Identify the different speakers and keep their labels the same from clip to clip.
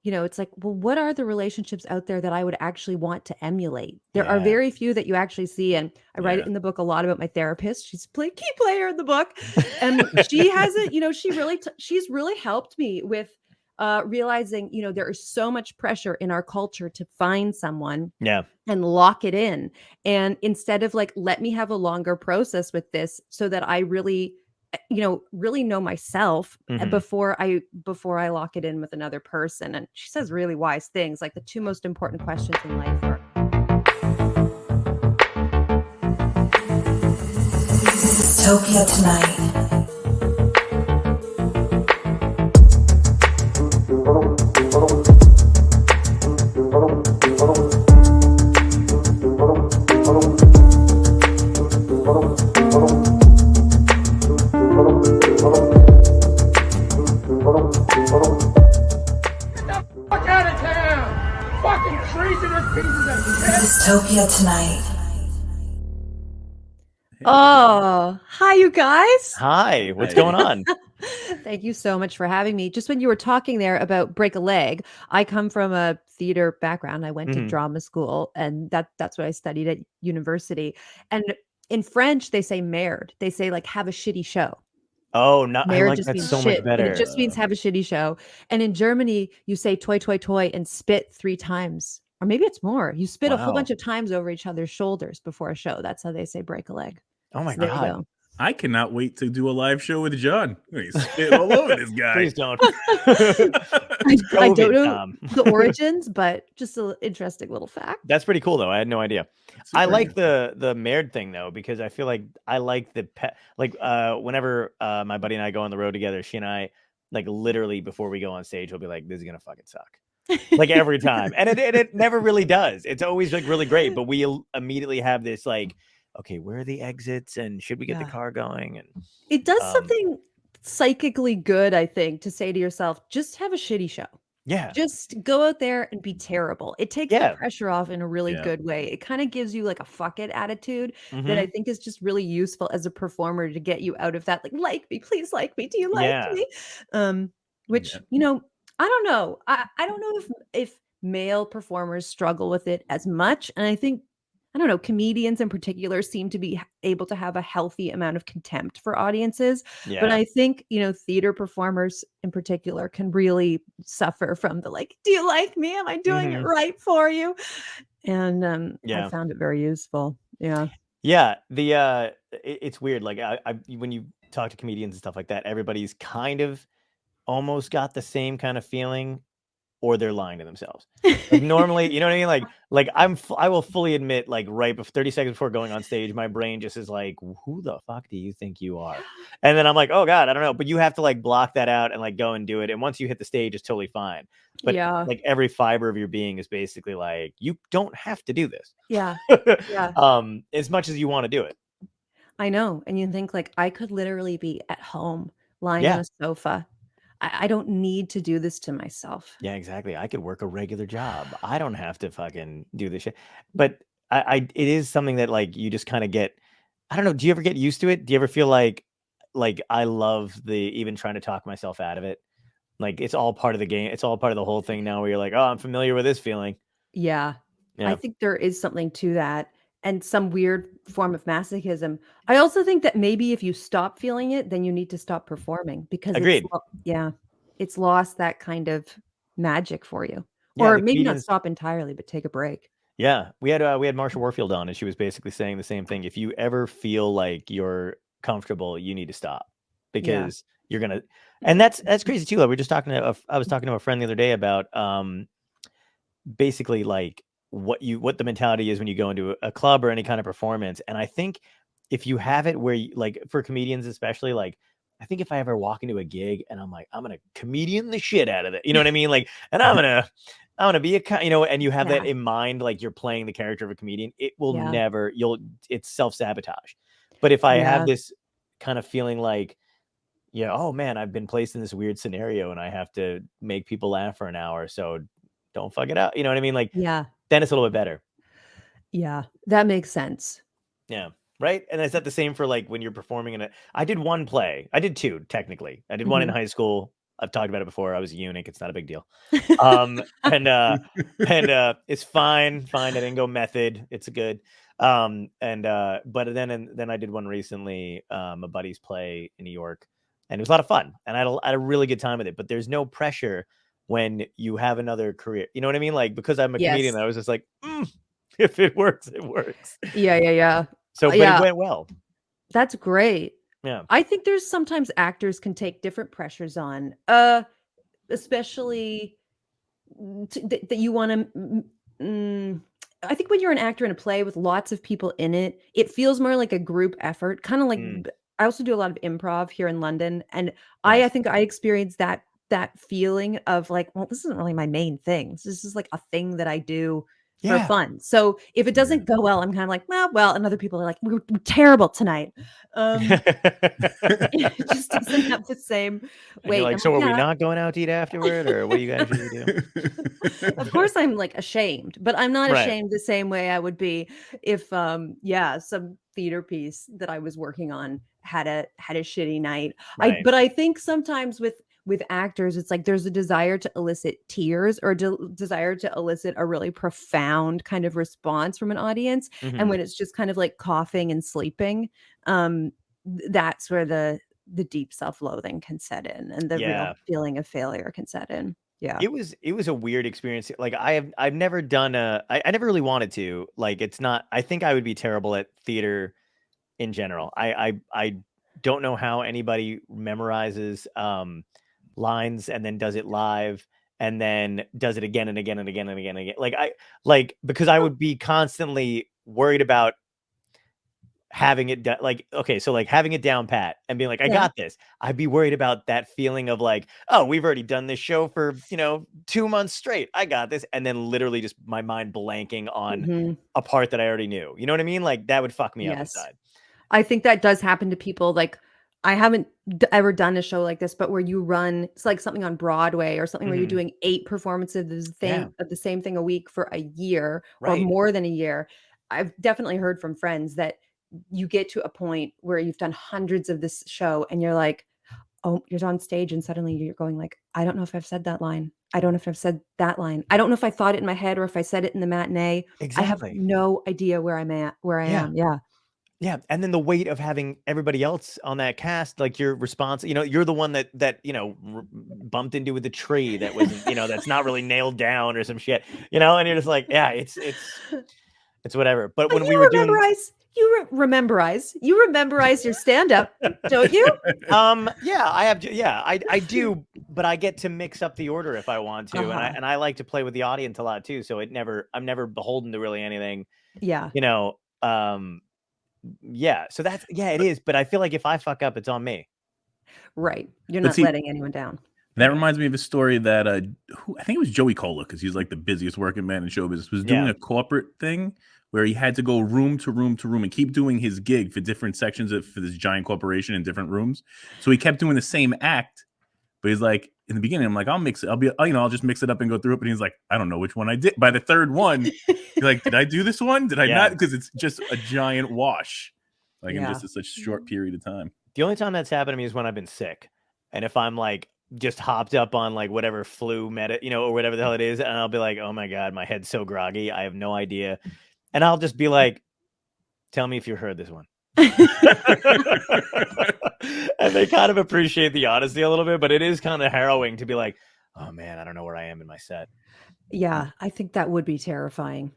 Speaker 1: it's like, well, what are the relationships out there that I would actually want to emulate? There are
Speaker 2: Yeah.
Speaker 1: very few that you actually see. And I write it
Speaker 3: Yeah.
Speaker 1: in the book a lot about my therapist. She's a key player in the book. And she has it, she's really helped me with realizing, there is so much pressure in our culture to find someone
Speaker 2: Yeah.
Speaker 1: and lock it in. And instead of like, let me have a longer process with this so that I really really know myself
Speaker 2: Mhm.
Speaker 1: before I lock it in with another person. And she says really wise things, like the two most important questions in life are
Speaker 4: Dystopia tonight. Dystopia tonight.
Speaker 1: Oh, hi, you guys.
Speaker 2: Hi, what's
Speaker 3: Hi.
Speaker 2: going on?
Speaker 1: Thank you so much for having me. Just when you were talking there about break a leg, I come from a theater background. I went to
Speaker 2: Mhm.
Speaker 1: drama school, and that's what I studied at university. And in French, they say merde. They say like have a shitty show.
Speaker 2: Oh, no, I
Speaker 1: Merde
Speaker 2: like
Speaker 1: just
Speaker 2: that
Speaker 1: means
Speaker 2: so much
Speaker 1: shit, and it
Speaker 2: better.
Speaker 1: just means have a shitty show. And in Germany, you say toy, toy, toy, and spit 3 times, or maybe it's more. You spit a whole
Speaker 2: Wow.
Speaker 1: bunch of times over each other's shoulders before a show. That's how they say break a leg.
Speaker 2: Oh my
Speaker 1: So there you
Speaker 2: God.
Speaker 1: go.
Speaker 3: I cannot wait to do a live show with John. He's spit all over this guy.
Speaker 2: Please don't.
Speaker 1: I
Speaker 2: It's
Speaker 1: don't
Speaker 2: COVID,
Speaker 1: know
Speaker 2: Tom.
Speaker 1: the origins, but just an interesting little fact.
Speaker 2: That's pretty cool, though. I had no idea. I like the Maird thing though, because I feel like I like the whenever my buddy and I go on the road together, she and I like literally before we go on stage, we'll be like, "This is gonna fucking suck," like every time, and it never really does. It's always like really great, but we immediately have this like, okay, where are the exits, and should we get the
Speaker 1: Yeah.
Speaker 2: car going? And
Speaker 1: It does something psychically good, I think, to say to yourself, just have a shitty show.
Speaker 2: yeah,
Speaker 1: Just go out there and be terrible. It takes the
Speaker 2: yeah,
Speaker 1: pressure off in a really
Speaker 3: Yeah.
Speaker 1: good way. It kind of gives you like a fuck it attitude that I
Speaker 2: hmm
Speaker 1: think is just really useful as a performer to get you out of that like me, please like me. Do you like
Speaker 2: yeah,
Speaker 1: me? Which,
Speaker 3: Yeah.
Speaker 1: I don't know. I don't know if male performers struggle with it as much. And I don't know, comedians in particular seem to be able to have a healthy amount of contempt for audiences. But
Speaker 2: yeah,
Speaker 1: I think, theater performers in particular can really suffer from the like, do you like me? Am I doing it
Speaker 2: hmm
Speaker 1: right for you? And I
Speaker 2: yeah.
Speaker 1: found it very useful. Yeah.
Speaker 2: Yeah, it's weird. Like I when you talk to comedians and stuff like that, everybody's kind of almost got the same kind of feeling, or they're lying to themselves. Like normally, you know what I mean? Like I will fully admit, like right before 30 seconds before going on stage, my brain just is like, who the fuck do you think you are? And then I'm like, oh God, I don't know. But you have to like block that out and like go and do it. And once you hit the stage, it's totally fine. But
Speaker 1: Yeah.
Speaker 2: like every fiber of your being is basically like, you don't have to do this.
Speaker 1: Yeah. Yeah.
Speaker 2: As much as you want to do it.
Speaker 1: I know. And you think like I could literally be at home lying on
Speaker 2: Yeah.
Speaker 1: a sofa. I don't need to do this to myself.
Speaker 2: Yeah, exactly. I could work a regular job. I don't have to fucking do this shit. But I it is something that like you just kind of get. I don't know. Do you ever get used to it? Do you ever feel like I love the even trying to talk myself out of it? Like it's all part of the game. It's all part of the whole thing now where you're like, oh, I'm familiar with this feeling.
Speaker 1: Yeah. I
Speaker 2: Yeah.
Speaker 1: think there is something to that and some weird form of masochism. I also think that maybe if you stop feeling it, then you need to stop performing because
Speaker 2: Agreed.
Speaker 1: it's lost that kind of magic for you.
Speaker 2: Yeah,
Speaker 1: Or
Speaker 2: the
Speaker 1: maybe not
Speaker 2: comedians.
Speaker 1: stop entirely, but take a break.
Speaker 2: Yeah, we had Marsha Warfield on, and she was basically saying the same thing. If you ever feel like you're comfortable, you need to stop
Speaker 1: Yeah.
Speaker 2: because you're gonna. And that's crazy too. Like, we were just talking to. I was talking to a friend the other day about basically like what the mentality is when you go into a club or any kind of performance. And I think if you have it where you, like for comedians especially, like I think if I ever walk into a gig and I'm like, I'm gonna comedian the shit out of it, you know what I mean? Like, and I'm gonna be and you have that
Speaker 1: Yeah.
Speaker 2: in mind, like you're playing the character of a comedian, it will
Speaker 1: Yeah.
Speaker 2: never, it's self-sabotage. But if I have
Speaker 1: Yeah.
Speaker 2: this kind of feeling like, yeah, oh man, I've been placed in this weird scenario and I have to make people laugh for an hour, so don't fuck it up. You know what I mean? Like,
Speaker 1: Yeah.
Speaker 2: then it's a little bit better.
Speaker 1: Yeah. That makes sense.
Speaker 2: Yeah. Right. And is that the same for like when you're performing I did one play. I did two, technically. I did one in
Speaker 1: Mhm.
Speaker 2: high school. I've talked about it before. I was a eunuch. It's not a big deal. And it's fine. I didn't go method. It's good. But then I did one recently, a buddy's play in New York, and it was a lot of fun, and I had a really good time with it. But there's no pressure when you have another career. You know what I mean? Like, because I'm a comedian, I was just like, if it works, it works.
Speaker 1: Yeah.
Speaker 2: So, but it went well.
Speaker 1: That's great.
Speaker 2: Yeah.
Speaker 1: I think there's sometimes actors can take different pressures on, especially that you want to. I think when you're an actor in a play with lots of people in it, it feels more like a group effort. Kind of like I also do a lot of improv here in London, and I think I experienced that feeling of like, well, this isn't really my main thing. This is like a thing that I do for fun. So if it doesn't go well, I'm kind of like, well, and other people are like, we're terrible tonight. It just doesn't have the same weight.
Speaker 2: You're like, so are we not going out to eat afterward, or what do you guys usually do?
Speaker 1: Of course I'm like ashamed, but I'm not ashamed the same way I would be if some theater piece that I was working on had a shitty night. But I think sometimes with actors, it's like there's a desire to elicit tears or desire to elicit a really profound kind of response from an audience. And when it's just kind of like coughing and sleeping, that's where the deep self-loathing can set in, and the real feeling of failure can set in. Yeah.
Speaker 2: It was a weird experience. Like I've never done I never really wanted to. Like, it's not, I think I would be terrible at theater in general. I don't know how anybody memorizes lines and then does it live and then does it again and again and again and again and again. Because I would be constantly worried about having it done. Like, okay, so like having it down pat and being like, I got this. I'd be worried about that feeling of like, oh, we've already done this show for 2 months straight. I got this. And then literally just my mind blanking on a part that I already knew. You know what I mean? Like, that would fuck me up inside.
Speaker 1: I think that does happen to people. Like, I haven't ever done a show like this, but where you run, it's like something on Broadway or something where you're doing 8 performances of the same thing a week for a year or more than a year. I've definitely heard from friends that you get to a point where you've done hundreds of this show and you're like, oh, you're on stage and suddenly you're going like, I don't know if I've said that line. I don't know if I've said that line. I don't know if I thought it in my head or if I said it in the matinee.
Speaker 2: Exactly.
Speaker 1: I have no idea where I'm at, where I am. Yeah.
Speaker 2: Yeah, and then the weight of having everybody else on that cast, like your response, you're the one that bumped into with the tree that was, that's not really nailed down or some shit, and you're just like, yeah, it's whatever. But when we were doing,
Speaker 1: you rememberize your stand-up, don't you?
Speaker 2: Yeah, I have. Yeah, I do, but I get to mix up the order if I want to, and I like to play with the audience a lot too. So I'm never beholden to really anything.
Speaker 1: Yeah.
Speaker 2: Yeah, so that's it is, but I feel like if I fuck up, it's on me.
Speaker 1: Right, you're not letting anyone down.
Speaker 3: That reminds me of a story that I think it was Joey Cola, because he's like the busiest working man in show business, was doing a corporate thing where he had to go room to room to room and keep doing his gig for different sections for this giant corporation in different rooms. So he kept doing the same act, but he's like, in the beginning, I'm like, I'll mix it. I'll just mix it up and go through it. But he's like, I don't know which one I did. By the third one, he's like, did I do this one? Did I not? Because it's just a giant wash, like in just such a short period of time.
Speaker 2: The only time that's happened to me is when I've been sick. And if I'm like just hopped up on like whatever flu or whatever the hell it is, and I'll be like, oh my God, my head's so groggy. I have no idea. And I'll just be like, tell me if you heard this one. And they kind of appreciate the honesty a little bit, but it is kind of harrowing to be like, oh man, I don't know where I am in my set.
Speaker 1: Yeah, I think that would be terrifying.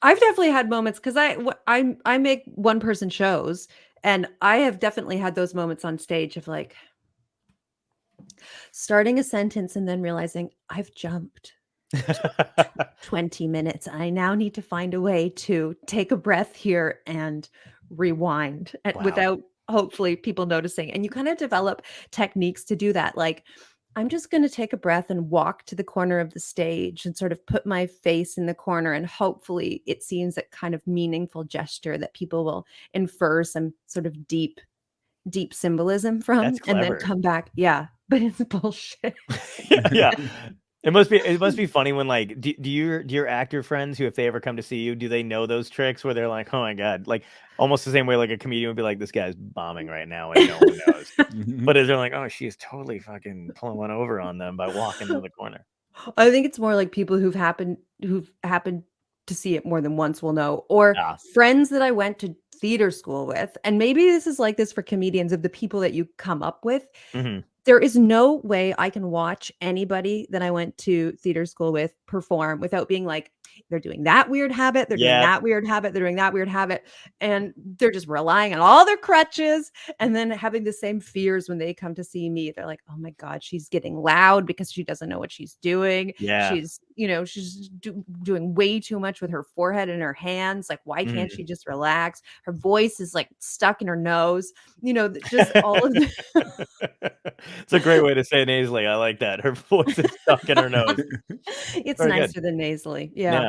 Speaker 1: I've definitely had moments because I make one-person shows, and I have definitely had those moments on stage of like starting a sentence and then realizing I've jumped 20 minutes. I now need to find a way to take a breath here and rewind without hopefully people noticing. And you kind of develop techniques to do that. Like, I'm just going to take a breath and walk to the corner of the stage and sort of put my face in the corner. And hopefully it seems a kind of meaningful gesture that people will infer some sort of deep symbolism from.
Speaker 2: That's
Speaker 1: and
Speaker 2: clever.
Speaker 1: then come back. Yeah. But it's bullshit.
Speaker 2: Yeah. It must be funny when like do your actor friends who, if they ever come to see you, do they know those tricks where they're like, oh my god, like almost the same way like a comedian would be like, this guy's bombing right now and no one knows. But is they're like, oh, she is totally fucking pulling one over on them by walking into the corner.
Speaker 1: I think it's more like people who've happened to see it more than once will know, or friends that I went to theater school with. And maybe this is like this for comedians, of the people that you come up with. There is no way I can watch anybody that I went to theater school with perform without being like, they're doing that weird habit, they're doing that weird habit, they're doing that weird habit, and they're just relying on all their crutches, and then having the same fears when they come to see me. They're like, oh my God, she's getting loud because she doesn't know what she's doing. She's, she's doing way too much with her forehead and her hands. Like, why can't she just relax? Her voice is like stuck in her nose. Just all of this.
Speaker 2: It's a great way to say nasally. I like that. Her voice is stuck in her nose.
Speaker 1: It's very nicer than nasally. Yeah.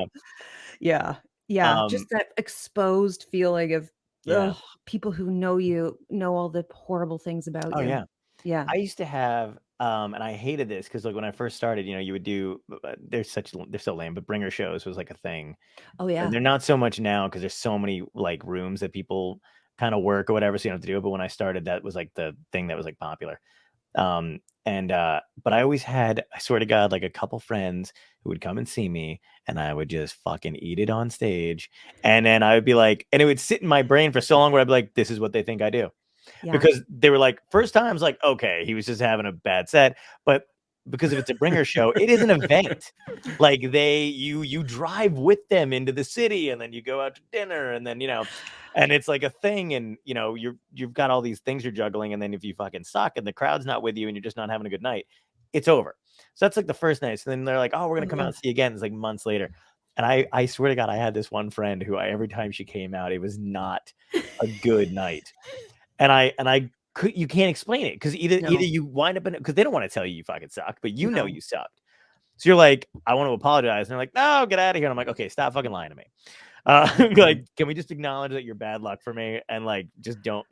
Speaker 1: Just that exposed feeling of people who know you know all the horrible things about you.
Speaker 2: I used to have and I hated this because like when I first started, you would do they're so lame, but bringer shows was like a thing.
Speaker 1: Oh yeah.
Speaker 2: And they're not so much now because there's so many like rooms that people kind of work or whatever, so you don't have to do it. But when I started, that was like the thing that was like popular. But I always had, I swear to God, like a couple friends who would come and see me, and I would just fucking eat it on stage. And then I would be like, and it would sit in my brain for so long where I'd be like, this is what they think I do. Because they were like, first time's like, okay, he was just having a bad set. But because if it's a bringer show, it is an event. Like you drive with them into the city, and then you go out to dinner, and then, and it's like a thing, and you've got all these things you're juggling, and then if you fucking suck and the crowd's not with you and you're just not having a good night, it's over. So that's like the first night. So then they're like, oh, we're gonna come out and see you again. It's like months later. And I swear to God, I had this one friend who every time she came out, it was not a good night. And you can't explain it because either you wind up in it because they don't want to tell you fucking suck, but you know you sucked. So you're like, I want to apologize. And they're like, no, get out of here. And I'm like, okay, stop fucking lying to me. Like, can we just acknowledge that you're bad luck for me and like just don't,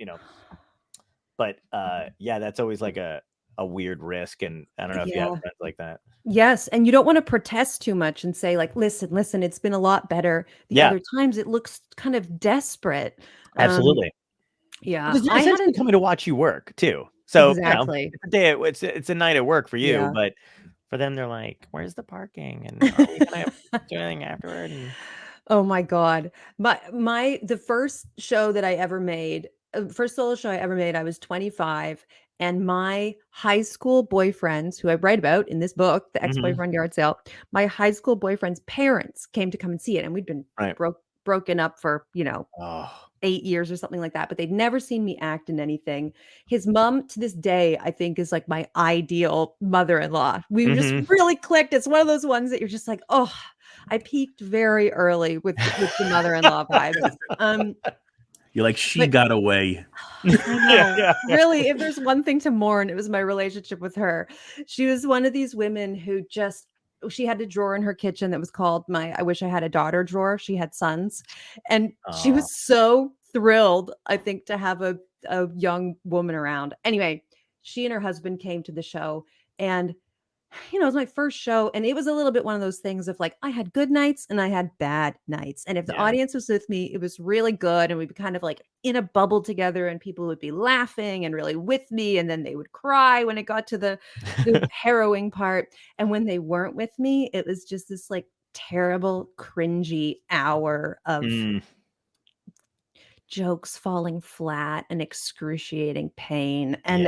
Speaker 2: But that's always like a weird risk. And I don't know if you have friends like that.
Speaker 1: Yes. And you don't want to protest too much and say like, listen, it's been a lot better. The other times it looks kind of desperate.
Speaker 2: Absolutely.
Speaker 1: Because
Speaker 2: I had coming to watch you work too. So
Speaker 1: exactly.
Speaker 2: It's a night at work for you, but for them, they're like, where's the parking? And are we gonna do anything afterward?
Speaker 1: Oh my God. The first show that I ever made, first solo show I ever made, I was 25, and my high school boyfriends, who I write about in this book, The Ex-Boyfriend Yard Sale, my high school boyfriend's parents came to come and see it, and we'd been broken up for 8 years or something like that, but they'd never seen me act in anything. His mom, to this day, I think is like my ideal mother-in-law. We just really clicked. It's one of those ones that you're just like, oh, I peaked very early with the mother-in-law vibes.
Speaker 3: You're like, she got away.
Speaker 1: Really, if there's one thing to mourn, it was my relationship with her. She was one of these women who she had a drawer in her kitchen that was called I wish I had a daughter drawer. She had sons. And she was so thrilled, I think, to have a young woman around. Anyway, she and her husband came to the show, and it was my first show, and it was a little bit one of those things of like, I had good nights and I had bad nights. And if the audience was with me, it was really good. And we'd be kind of like in a bubble together, and people would be laughing and really with me. And then they would cry when it got to the harrowing part. And when they weren't with me, it was just this like terrible, cringy hour of jokes falling flat and excruciating pain. And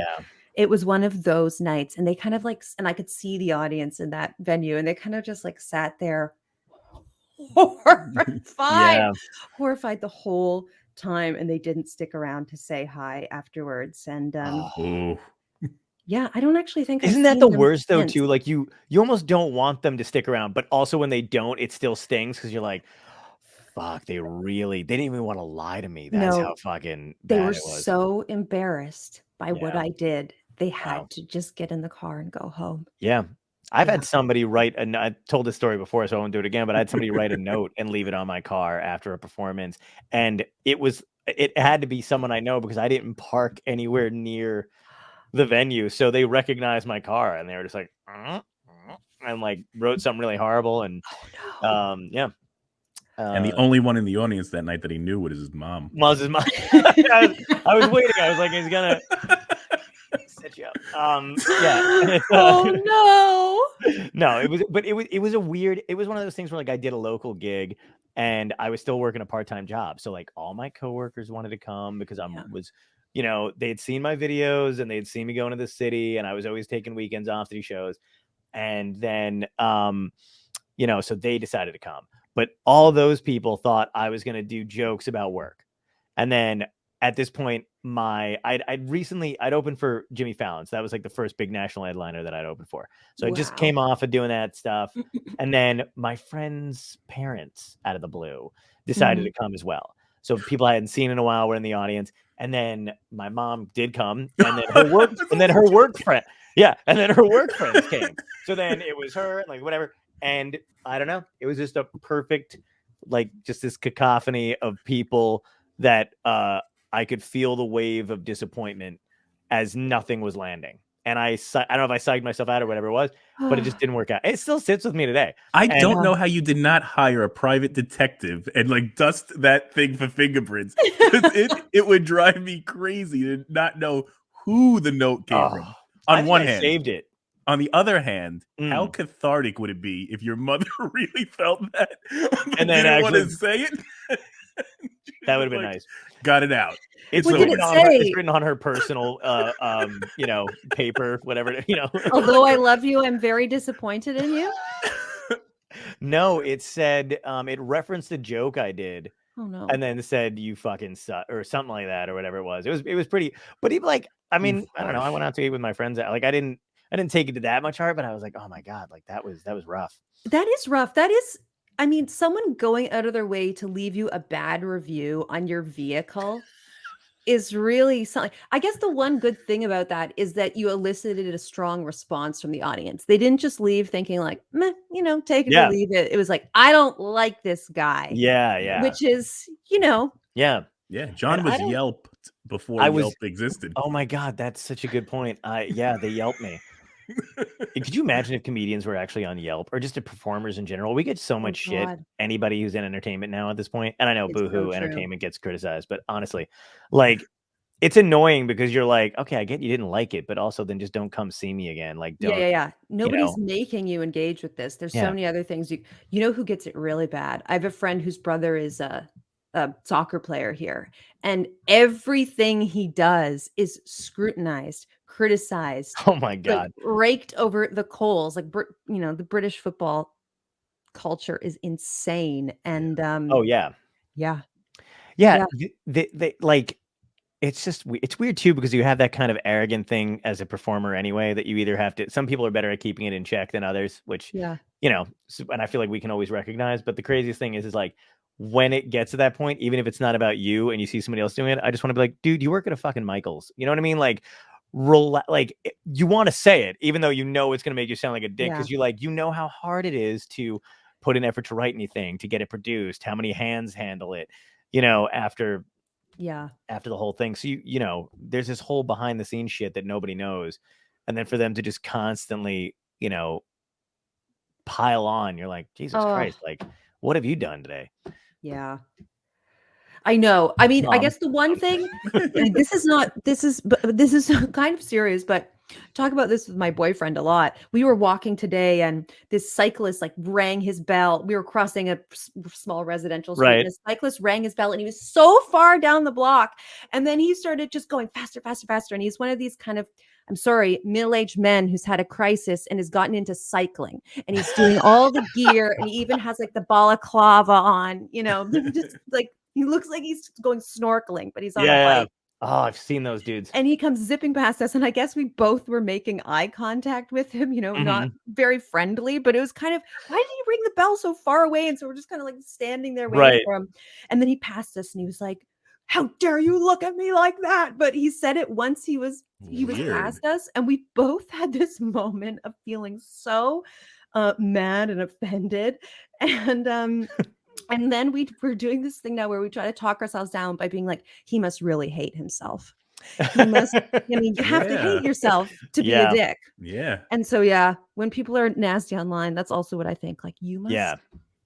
Speaker 1: it was one of those nights, and they kind of like, and I could see the audience in that venue, and they kind of just like sat there horrified the whole time, and they didn't stick around to say hi afterwards. And I don't actually think
Speaker 2: isn't that the worst though too? Like you almost don't want them to stick around, but also when they don't, it still stings because you're like, fuck, they didn't even want to lie to me. That's how fucking bad
Speaker 1: they were
Speaker 2: it was.
Speaker 1: so embarrassed by what I did. They had to just get in the car and go home.
Speaker 2: Yeah. I've had somebody write I told this story before, so I won't do it again, but I had somebody write a note and leave it on my car after a performance. And it had to be someone I know because I didn't park anywhere near the venue. So they recognized my car, and they were just like, and like wrote something really horrible. And yeah.
Speaker 3: And the only one in the audience that night that he knew was his mom.
Speaker 2: Was his mom. I was waiting. I was like, he's gonna set you up. Yeah.
Speaker 1: Oh no.
Speaker 2: No, it was a weird. It was one of those things where like I did a local gig, and I was still working a part-time job. So like all my coworkers wanted to come because was, they had seen my videos and they'd seen me going to the city, and I was always taking weekends off to do shows. And then, so they decided to come. But all those people thought I was going to do jokes about work. And then at this point, I'd opened for Jimmy Fallon. So that was like the first big national headliner that I'd opened for. So I just came off of doing that stuff. And then my friend's parents, out of the blue, decided to come as well. So people I hadn't seen in a while were in the audience. And then my mom did come, and then her work, and then her work friend. Yeah. And then her work friends came. So then it was her, like whatever. And I don't know. It was just a perfect, like just this cacophony of people that I could feel the wave of disappointment as nothing was landing. And I don't know if I psyched myself out or whatever it was, but it just didn't work out. It still sits with me today.
Speaker 3: I don't know how you did not hire a private detective and like dust that thing for fingerprints. It would drive me crazy to not know who the note came from. On one hand,
Speaker 2: saved it.
Speaker 3: On the other hand, how cathartic would it be if your mother really felt that and then didn't want to say it?
Speaker 2: That would have been nice.
Speaker 3: Got it out.
Speaker 2: It's written on her personal, paper, whatever.
Speaker 1: Although I love you, I'm very disappointed in you.
Speaker 2: No, it said it referenced a joke I did.
Speaker 1: Oh no!
Speaker 2: And then said you fucking suck or something like that or whatever it was. It was pretty. But even like, I mean, I don't know. I went out to eat with my friends. Like I didn't take it to that much heart, but I was like, oh my God, like that was rough.
Speaker 1: That is rough. That is, I mean, someone going out of their way to leave you a bad review on your vehicle is really something. I guess the one good thing about that is that you elicited a strong response from the audience. They didn't just leave thinking like, meh, take it or leave it. It was like, I don't like this guy.
Speaker 2: Yeah, yeah.
Speaker 1: Which is,
Speaker 2: Yeah.
Speaker 3: Yeah. John was Yelped before Yelp existed.
Speaker 2: Oh my God, that's such a good point. They Yelped me. Could you imagine if comedians were actually on Yelp or just performers in general? We get so much shit. Anybody who's in entertainment now at this point, and I know Boohoo Entertainment gets criticized, but honestly, like it's annoying because you're like, okay, I get you didn't like it, but also then just don't come see me again. Like, don't,
Speaker 1: yeah. Nobody's making you engage with this. There's so many other things. You know who gets it really bad? I have a friend whose brother is a soccer player here, and everything he does is scrutinized, criticized.
Speaker 2: Oh my God.
Speaker 1: Like, raked over the coals. Like, the British football culture is insane. And yeah.
Speaker 2: They like, it's weird too, because you have that kind of arrogant thing as a performer anyway, that you either have to, some people are better at keeping it in check than others, which, and I feel like we can always recognize. But the craziest thing is like, when it gets to that point, even if it's not about you and you see somebody else doing it, I just want to be like, dude, you work at a fucking Michael's. You know what I mean? Like, you want to say it, even though it's going to make you sound like a dick, because you know how hard it is to put an effort to write anything, to get it produced, how many hands handle it, after the whole thing. So there's this whole behind the scenes shit that nobody knows, and then for them to just constantly pile on, you're like, Jesus Christ, like, what have you done today?
Speaker 1: Yeah, I know. I mean, I guess the one thing, this is kind of serious, but talk about this with my boyfriend a lot. We were walking today and this cyclist like rang his bell. We were crossing a small residential street, and a cyclist rang his bell, and he was so far down the block. And then he started just going faster, faster, faster. And he's one of these kind of, I'm sorry, middle-aged men who's had a crisis and has gotten into cycling, and he's doing all the gear, and he even has like the balaclava on, just like, he looks like he's going snorkeling, but he's on a bike.
Speaker 2: Oh, I've seen those dudes.
Speaker 1: And he comes zipping past us, and I guess we both were making eye contact with him, not very friendly, but it was kind of, why did he ring the bell so far away? And so we're just kind of like standing there waiting for him. And then he passed us, and he was like, how dare you look at me like that? But he said it once he was past us, and we both had this moment of feeling so mad and offended. And then we're doing this thing now where we try to talk ourselves down by being like, he must really hate himself. You must, I mean, you have to
Speaker 3: Yeah.
Speaker 1: hate yourself to be a
Speaker 2: Yeah.
Speaker 1: dick.
Speaker 3: Yeah.
Speaker 1: And so, yeah, when people are nasty online, that's also what I think. Like,
Speaker 2: Yeah.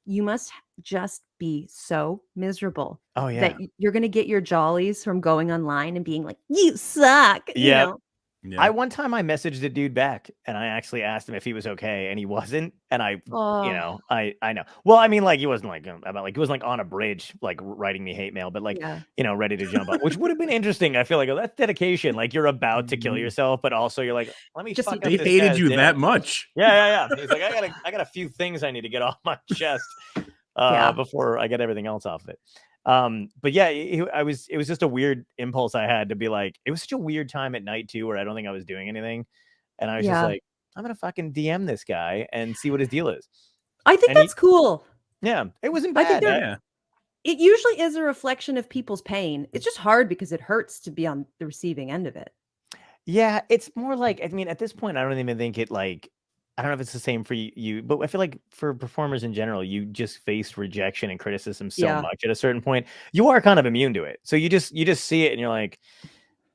Speaker 1: you must just be so miserable
Speaker 2: Oh yeah.
Speaker 1: that you're going to get your jollies from going online and being like, you suck. You
Speaker 2: Yeah.
Speaker 1: know?
Speaker 3: Yeah.
Speaker 2: One time I messaged the dude back and I actually asked him if he was okay and he wasn't. And I
Speaker 1: Oh,
Speaker 2: know. Well, I mean, like he wasn't like about like he wasn't like on a bridge, like writing me hate mail, but like,
Speaker 1: yeah.
Speaker 2: ready to jump up, which would have been interesting. I feel like, oh, that's dedication. Like you're about to kill yourself, but also you're like, let me
Speaker 1: Just
Speaker 2: fuck
Speaker 1: eat
Speaker 2: up
Speaker 3: They
Speaker 2: this
Speaker 3: hated
Speaker 2: guy's
Speaker 3: you
Speaker 2: dinner.
Speaker 3: that much.
Speaker 2: Yeah. He's like, I got a few things I need to get off my chest
Speaker 1: Yeah.
Speaker 2: before I get everything else off of it. But yeah, it was just a weird impulse I had to be like, it was such a weird time at night too, where I don't think I was doing anything. And I was just
Speaker 1: Yeah.
Speaker 2: like, I'm going to fucking DM this guy and see what his deal is.
Speaker 1: I think
Speaker 2: And
Speaker 1: that's cool.
Speaker 2: yeah, it wasn't
Speaker 1: I think
Speaker 2: bad.
Speaker 3: Yeah.
Speaker 1: it usually is a reflection of people's pain. It's just hard because it hurts to be on the receiving end of it.
Speaker 2: Yeah, it's more like, I mean, at this point, I don't even think it like, I don't know if it's the same for you, but I feel like for performers in general, you just face rejection and criticism so
Speaker 1: Yeah.
Speaker 2: much at a certain point. You are kind of immune to it. So you just see it and you're like,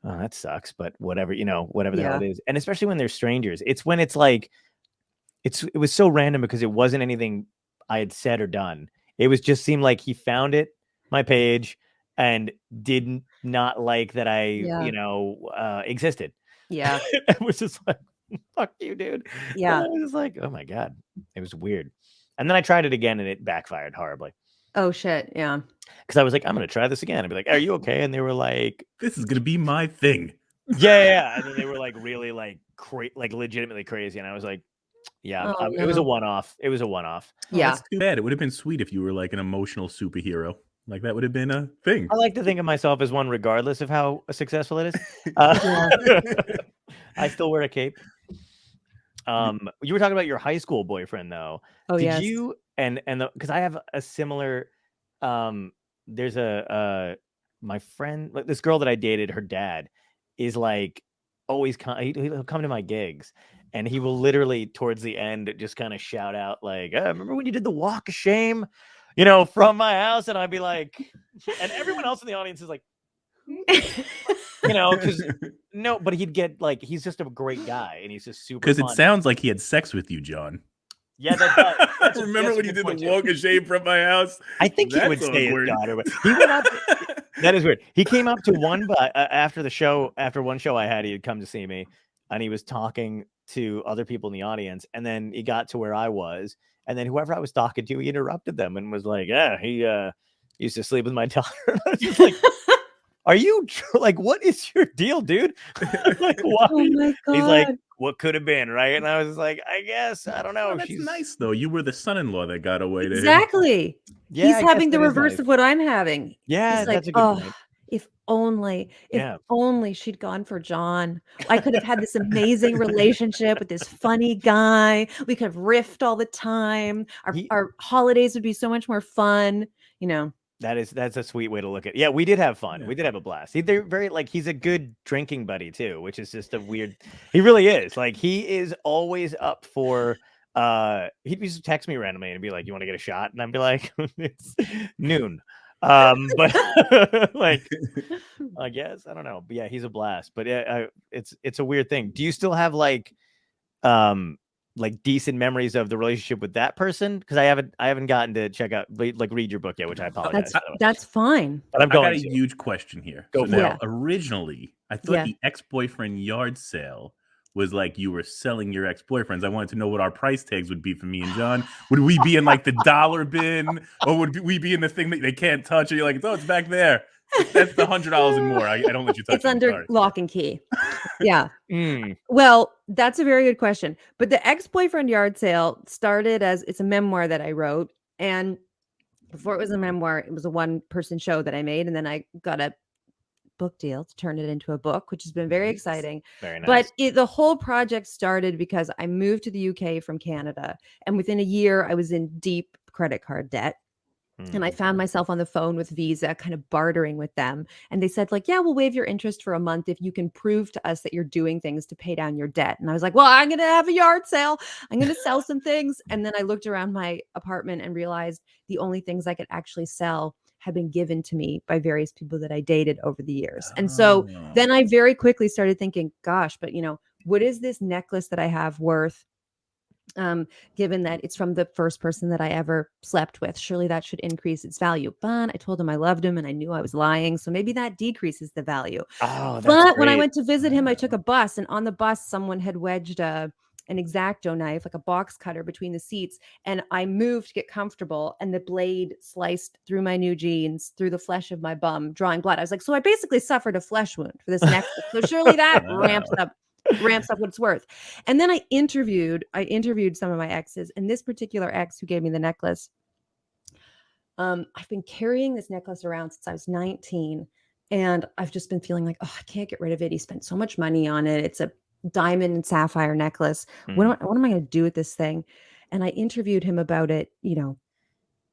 Speaker 2: oh, that sucks, but whatever, whatever the hell it is. And especially when they're strangers, it's when it's like, it was so random because it wasn't anything I had said or done. It was just seemed like he found my page, and did not like that I, existed.
Speaker 1: Yeah.
Speaker 2: It was just like, fuck you, dude.
Speaker 1: Yeah.
Speaker 2: And I was just like, oh my God, it was weird. And then I tried it again and it backfired horribly.
Speaker 1: Oh shit. Yeah.
Speaker 2: Because I was like, I'm going to try this again. I'd be like, are you okay? And they were like,
Speaker 3: This is gonna be my thing.
Speaker 2: yeah. And then they were like, really like legitimately crazy. And I was like, yeah,
Speaker 1: Oh,
Speaker 2: it was a
Speaker 1: no.
Speaker 2: one-off. It was a one-off.
Speaker 3: Oh,
Speaker 1: Yeah.
Speaker 3: that's too bad. It would have been sweet if you were like an emotional superhero. Like that would have been a thing.
Speaker 2: I like to think of myself as one, regardless of how successful it is. I still wear a cape. You were talking about your high school boyfriend, though.
Speaker 1: Oh,
Speaker 2: Did
Speaker 1: yes.
Speaker 2: you because I have a similar. There's my friend, like this girl that I dated. Her dad is like always he'll come to my gigs, and he will literally towards the end just kind of shout out like, "Remember when you did the walk of shame?" From my house, and I'd be like, and everyone else in the audience is like, because no, but he'd get like, he's just a great guy, and he's just super.
Speaker 3: Because it
Speaker 2: fun.
Speaker 3: sounds like he had sex with you, John.
Speaker 2: Yeah, that's
Speaker 3: remember when you did the walk of shame from my house?
Speaker 2: I think he would say his daughter, but he went up. That is weird. He came up to one, but after one show I had, he had come to see me, and he was talking to other people in the audience, and then he got to where I was, and then whoever I was talking to, he interrupted them and was like, "Yeah, he used to sleep with my daughter." I was just like, "Are you like, what is your deal, dude?" Like, what?
Speaker 1: Oh my God.
Speaker 2: He's like, "What could have been, right?" And I was like, "I guess I don't know."
Speaker 3: Oh, that's nice though. You were the son-in-law that got away to him.
Speaker 1: Exactly.
Speaker 2: Yeah,
Speaker 1: He's
Speaker 2: I guess
Speaker 1: having the
Speaker 2: that is
Speaker 1: reverse
Speaker 2: nice.
Speaker 1: of what I'm having.
Speaker 2: Yeah,
Speaker 1: He's like,
Speaker 2: that's a good point.
Speaker 1: if only
Speaker 2: Yeah.
Speaker 1: she'd gone for John. I could have had this amazing relationship with this funny guy. We could have riffed all the time. Our holidays would be so much more fun.
Speaker 2: That's a sweet way to look at it. Yeah, we did have fun.
Speaker 3: Yeah.
Speaker 2: We did have a blast. They're very like, he's a good drinking buddy too, which is just a weird. He really is. Like, he is always up for. He'd just text me randomly and be like, "You want to get a shot?" And I'd be like, "It's noon." But like, I guess I don't know. But yeah, he's a blast. But yeah, it's a weird thing. Do you still have like decent memories of the relationship with that person? Because I haven't gotten to check out, like, read your book yet, which I apologize.
Speaker 1: That's fine.
Speaker 2: But I'm
Speaker 3: I got
Speaker 2: going
Speaker 3: a
Speaker 2: to.
Speaker 3: huge question here.
Speaker 2: Go for
Speaker 3: now,
Speaker 1: it.
Speaker 3: originally, I thought the ex-boyfriend yard sale was like you were selling your ex-boyfriends. I wanted to know what our price tags would be for me and John. Would we be in like the dollar bin, or would we be in the thing that they can't touch? And you're like, "Oh, it's back there. That's the $100 and more. I don't let you touch it."
Speaker 1: It's under lock and key. Yeah.
Speaker 2: Mm.
Speaker 1: Well, that's a very good question. But the ex-boyfriend yard sale started as, it's a memoir that I wrote. And before it was a memoir, it was a one-person show that I made. And then I got a book deal to turn it into a book, which has been very exciting.
Speaker 2: Very nice.
Speaker 1: But the whole project started because I moved to the UK from Canada. And within a year, I was in deep credit card debt. And I found myself on the phone with Visa, kind of bartering with them. And they said, like, "Yeah, we'll waive your interest for a month if you can prove to us that you're doing things to pay down your debt." And I was like, "Well, I'm going to have a yard sale. I'm going to sell some things." And then I looked around my apartment and realized the only things I could actually sell had been given to me by various people that I dated over the years. And so then I very quickly started thinking, gosh, but what is this necklace that I have worth? Given that it's from the first person that I ever slept with, surely that should increase its value. But I told him I loved him and I knew I was lying. So maybe that decreases the value.
Speaker 2: Oh, that's
Speaker 1: But when I
Speaker 2: great.
Speaker 1: went to visit him, I took a bus, and on the bus, someone had wedged an X-Acto knife, like a box cutter, between the seats. And I moved to get comfortable, and the blade sliced through my new jeans, through the flesh of my bum, drawing blood. I was like, so I basically suffered a flesh wound for this necklace. So surely that ramps up what it's worth. And then I interviewed some of my exes, and this particular ex who gave me the necklace, I've been carrying this necklace around since I was 19, and I've just been feeling like, oh, I can't get rid of it. He spent so much money on it. It's a diamond and sapphire necklace. What am I going to do with this thing? And I interviewed him about it,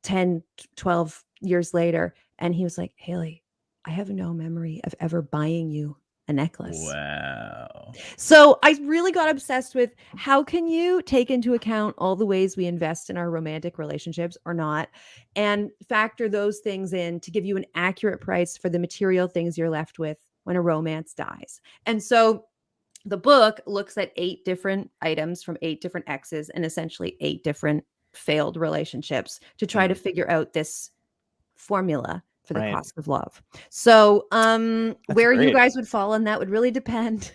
Speaker 1: 10, 12 years later. And he was like, Haley, I have no memory of ever buying you a necklace.
Speaker 3: Wow.
Speaker 1: So I really got obsessed with how can you take into account all the ways we invest in our romantic relationships or not, and factor those things in to give you an accurate price for the material things you're left with when a romance dies. And so the book looks at 8 different items from 8 different exes and essentially 8 different failed relationships to try to figure out this formula for the cost of love. So where you guys would fall on that would really depend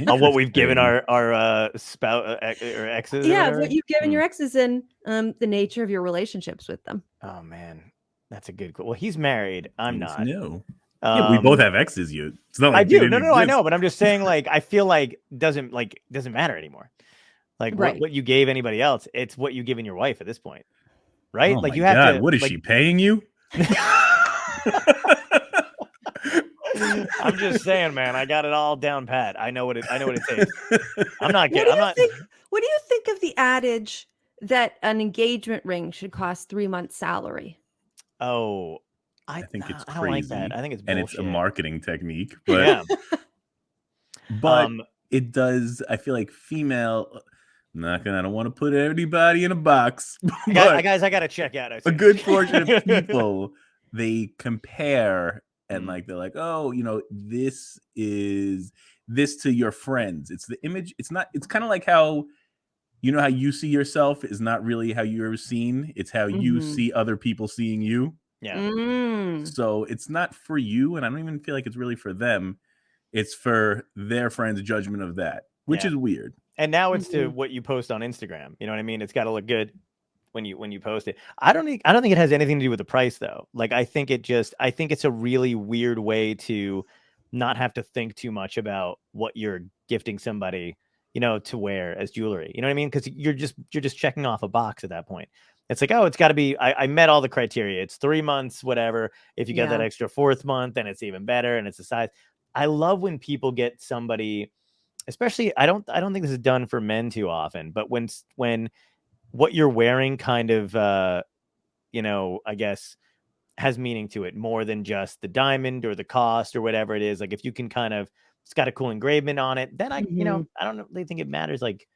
Speaker 2: on what we've given our spouse or exes.
Speaker 1: Yeah, what you've given your exes and the nature of your relationships with them.
Speaker 2: Oh man, that's a good. Well, he's married. I'm not.
Speaker 3: No. Yeah, we both have exes. It's not like
Speaker 2: I do. No, I know, but I'm just saying. Like, I feel like doesn't matter anymore. Like what you gave anybody else, it's what you given your wife at this point, right?
Speaker 3: Oh
Speaker 2: like
Speaker 3: my
Speaker 2: you have
Speaker 3: God,
Speaker 2: to.
Speaker 3: What is she paying you?
Speaker 2: I'm just saying, man. I got it all down pat. I know what it takes. I'm not getting.
Speaker 1: What do you think of the adage that an engagement ring should cost 3 months' salary?
Speaker 2: Oh,
Speaker 3: I think it's crazy.
Speaker 2: I don't like that. I think it's bullshit.
Speaker 3: And it's a marketing technique, but it does. I feel like female. I don't want to put anybody in a box.
Speaker 2: Guys, I gotta check out.
Speaker 3: A good portion of people, they compare and they're like, oh, this is this to your friends. It's the image. It's not. It's kind of like how how you see yourself is not really how you're seen. It's how you see other people seeing you.
Speaker 2: Yeah.
Speaker 3: So it's not for you, and I don't even feel like it's really for them. It's for their friends' judgment of that, which is weird. And
Speaker 2: now it's to what you post on Instagram. You know what I mean? It's got to look good when you post it. I don't think it has anything to do with the price though. Like I think it's a really weird way to not have to think too much about what you're gifting somebody, to wear as jewelry. You know what I mean? Because you're just checking off a box at that point. It's like, oh, it's got to be, I met all the criteria. It's 3 months, whatever. If you get that extra 4th month, then it's even better. And it's the size. I love when people get somebody, especially, I don't think this is done for men too often, but when what you're wearing kind of, I guess has meaning to it more than just the diamond or the cost or whatever it is. Like if you can it's got a cool engravement on it, then I don't really think it matters like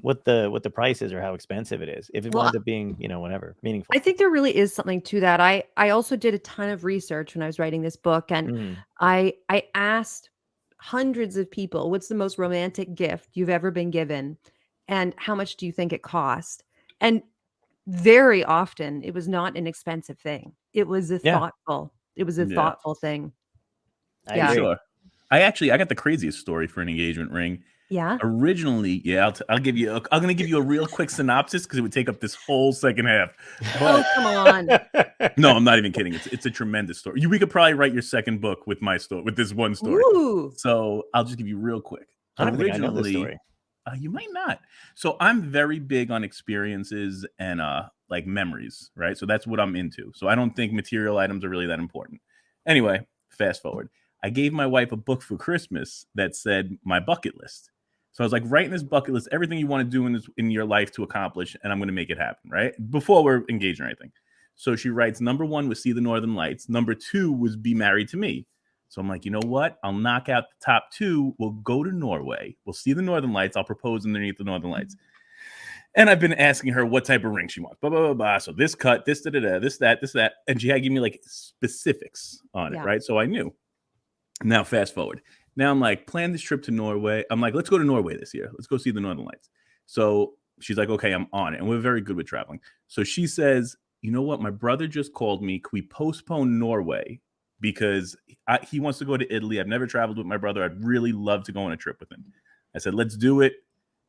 Speaker 2: what the price is or how expensive it is. If it winds up being, whatever, meaningful.
Speaker 1: I think there really is something to that. I also did a ton of research when I was writing this book, and I asked hundreds of people, what's the most romantic gift you've ever been given? And how much do you think it cost? And very often it was not an expensive thing. It was a thoughtful thing.
Speaker 3: Sure. I got the craziest story for an engagement ring.
Speaker 1: Yeah.
Speaker 3: Originally, I'm going to give you a real quick synopsis because it would take up this whole second half.
Speaker 1: But, come on.
Speaker 3: No, I'm not even kidding. It's a tremendous story. We could probably write your second book with my story, with this one story.
Speaker 1: Ooh.
Speaker 3: So I'll just give you real quick.
Speaker 2: I don't think I know this story.
Speaker 3: You might not. So I'm very big on experiences and like memories, right? So that's what I'm into. So I don't think material items are really that important. Anyway, fast forward. I gave my wife a book for Christmas that said my bucket list. So I was like, write in this bucket list everything you want to do in your life to accomplish, and I'm going to make it happen, right? Before we're engaged or anything. So she writes, number 1 was see the Northern Lights. Number 2 was be married to me. So I'm like, you know what? I'll knock out the top 2. We'll go to Norway. We'll see the Northern Lights. I'll propose underneath the Northern Lights. And I've been asking her what type of ring she wants. Blah, blah, blah, blah. So this cut, this, da, da, da, this, that. And she had given me like specifics on it, right? So I knew. Now, fast forward. Now I'm like, plan this trip to Norway. I'm like, let's go to Norway this year. Let's go see the Northern Lights. So she's like, okay, I'm on it. And we're very good with traveling. So she says, you know what? My brother just called me. Can we postpone Norway? Because he wants to go to Italy. I've never traveled with my brother. I'd really love to go on a trip with him. I said, let's do it.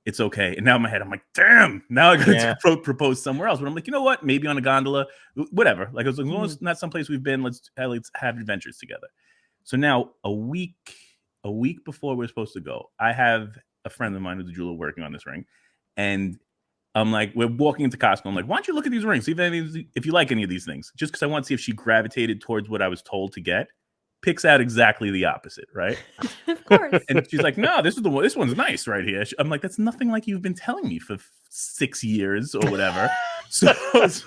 Speaker 3: It's okay. And now in my head, I'm like, damn, now I got to propose somewhere else. But I'm like, you know what? Maybe on a gondola, whatever. Like, as long as it's not someplace we've been, let's have adventures together. So now a week before we're supposed to go, I have a friend of mine who's a jeweler working on this ring. And I'm like, we're walking into Costco. I'm like, why don't you look at these rings? See if you like any of these things. Just because I want to see if she gravitated towards what I was told to get. Picks out exactly the opposite, right?
Speaker 1: Of course.
Speaker 3: And she's like, no, this one's nice right here. I'm like, that's nothing like you've been telling me for 6 years or whatever. So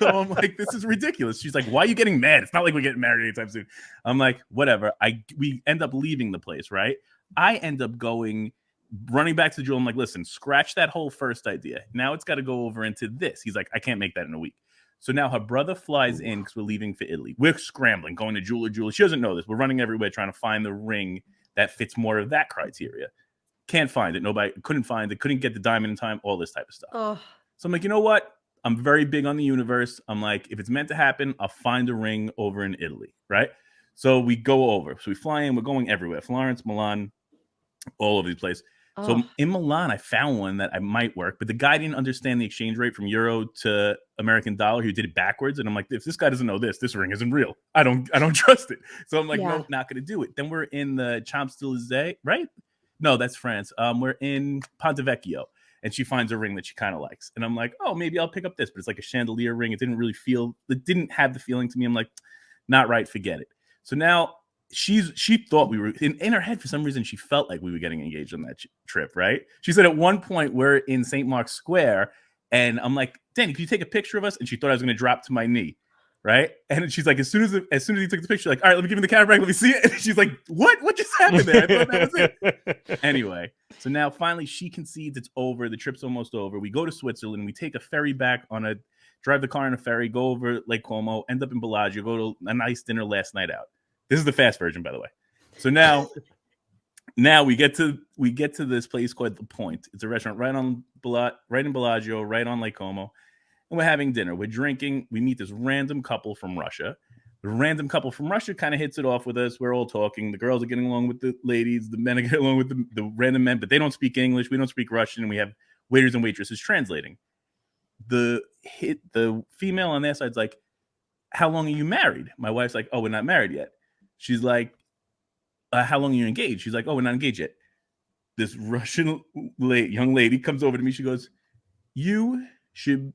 Speaker 3: I'm like, this is ridiculous. She's like, why are you getting mad? It's not like we're getting married anytime soon. I'm like, whatever. We end up leaving the place, right? I end up running back to the jeweler. I'm like, listen, scratch that whole first idea. Now it's got to go over into this. He's like, I can't make that in a week. So now her brother flies in because we're leaving for Italy. We're scrambling, going to jeweler. She doesn't know this. We're running everywhere trying to find the ring that fits more of that criteria. Can't find it. Nobody couldn't find it. Couldn't get the diamond in time. All this type of stuff.
Speaker 1: Oh.
Speaker 3: So I'm like, you know what? I'm very big on the universe. I'm like, if it's meant to happen, I'll find a ring over in Italy, right? So we go over. So we fly in. We're going everywhere. Florence, Milan, all over the place. So in Milan, I found one that I might work, but the guy didn't understand the exchange rate from euro to American dollar. He did it backwards. And I'm like, if this guy doesn't know this ring isn't real. I don't trust it. So I'm like, no, not going to do it. Then we're in the Champs-Élysées, right? No, that's France. We're in Ponte Vecchio. And she finds a ring that she kind of likes. And I'm like, oh, maybe I'll pick up this. But it's like a chandelier ring. It didn't have the feeling to me. I'm like, not right, forget it. So now she thought we were in her head. For some reason, she felt like we were getting engaged on that trip, right? She said at one point we're in St. Mark's Square, and I'm like, Danny, can you take a picture of us? And she thought I was going to drop to my knee, right? And she's like, as soon as he took the picture, like, all right, let me give him the camera back, let me see it. And she's like, what just happened there? I thought that was it. Anyway, so now finally she concedes it's over. The trip's almost over. We go to Switzerland. We take a ferry back drive the car on a ferry, go over Lake Como, end up in Bellagio, go to a nice dinner last night out. This is the fast version, by the way. So now we get to this place called The Point. It's a restaurant right in Bellagio, right on Lake Como. And we're having dinner. We're drinking. We meet this random couple from Russia. The random couple from Russia kind of hits it off with us. We're all talking. The girls are getting along with the ladies. The men are getting along with the random men, but they don't speak English. We don't speak Russian. And we have waiters and waitresses translating. The female on their side's like, how long are you married? My wife's like, oh, we're not married yet. She's like, how long are you engaged? She's like, oh, we're not engaged yet. This Russian young lady comes over to me. She goes, you should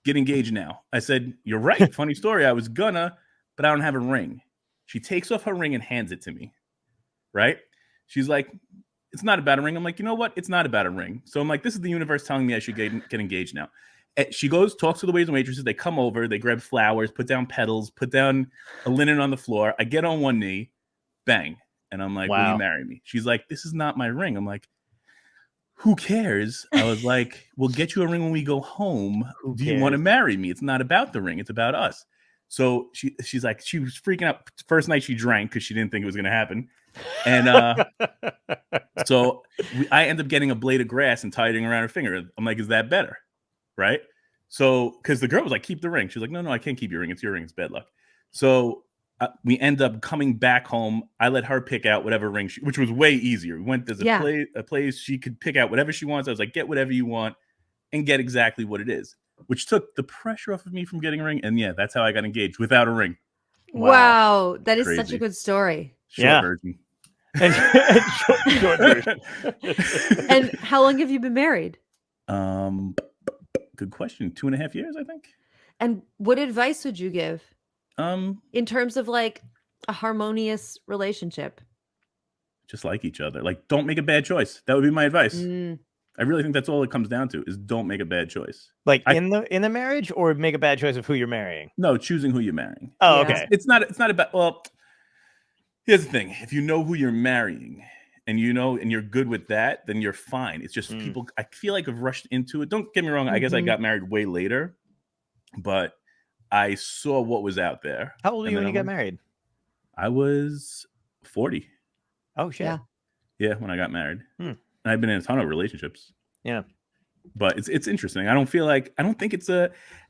Speaker 3: get engaged now. I said, you're right. Funny story. I was gonna, but I don't have a ring. She takes off her ring and hands it to me. Right? She's like, it's not about a ring. I'm like, you know what? It's not about a ring. So I'm like, this is the universe telling me I should get engaged now. And she goes, talks to the waiters and waitresses. They come over, they grab flowers, put down petals, put down a linen on the floor. I get on one knee, bang. And I'm like, wow. Will you marry me? She's like, this is not my ring. I'm like, who cares? I was like, we'll get you a ring when we go home. Do you want to marry me? It's not about the ring. It's about us. So she's like, she was freaking out. First night she drank because she didn't think it was going to happen. And so I end up getting a blade of grass and tying it around her finger. I'm like, is that better? Right? So, because the girl was like, keep the ring. She's like, no, I can't keep your ring. It's your ring. It's bad luck. So we end up coming back home. I let her pick out whatever ring, which was way easier. We went, there's a place she could pick out whatever she wants. I was like, get whatever you want and get exactly what it is, which took the pressure off of me from getting a ring. And yeah, that's how I got engaged without a ring.
Speaker 1: Wow. That is such a good story.
Speaker 3: Short version.
Speaker 2: Short version.
Speaker 1: And how long have you been married?
Speaker 3: Good question. 2.5 years, I think.
Speaker 1: And what advice would you give?
Speaker 3: In
Speaker 1: terms of like a harmonious relationship.
Speaker 3: Just like each other. Like, don't make a bad choice. That would be my advice. I really think that's all it comes down to is don't make a bad choice.
Speaker 2: Like in the marriage, or make a bad choice of who you're marrying?
Speaker 3: No, choosing who you're marrying.
Speaker 2: Oh, okay.
Speaker 3: It's not about, well, here's the thing. If you know who you're marrying, and and you're good with that, then you're fine. It's just people, I feel like, have rushed into it. Don't get me wrong. I guess I got married way later, but I saw what was out there.
Speaker 2: How old were you when you got married?
Speaker 3: I was 40.
Speaker 2: Oh, shit.
Speaker 3: Yeah, when I got married. And I've been in a ton of relationships.
Speaker 2: Yeah.
Speaker 3: But it's interesting. I don't think it's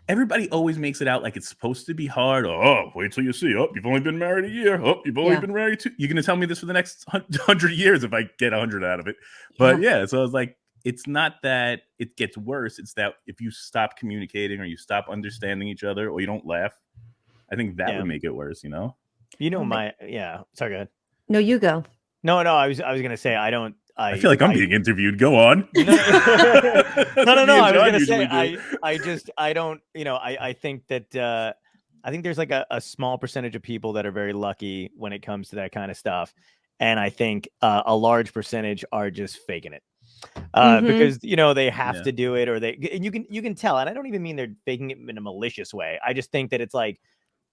Speaker 3: everybody always makes it out like it's supposed to be hard. Oh, wait till you see. Oh, you've only been married a year. Oh, you've only been married 2. You're going to tell me this for the next 100 years if I get 100 out of it. But so I was like, it's not that it gets worse. It's that if you stop communicating or you stop understanding each other or you don't laugh, I think that would make it worse,
Speaker 2: Sorry, go ahead.
Speaker 1: No, you go.
Speaker 2: No, I was going to say, I
Speaker 3: feel like I'm being interviewed. Go on.
Speaker 2: No. I was going to say, I think that, I think there's like a small percentage of people that are very lucky when it comes to that kind of stuff. And I think a large percentage are just faking it because, they have to do it, or and you can tell. And I don't even mean they're faking it in a malicious way. I just think that it's like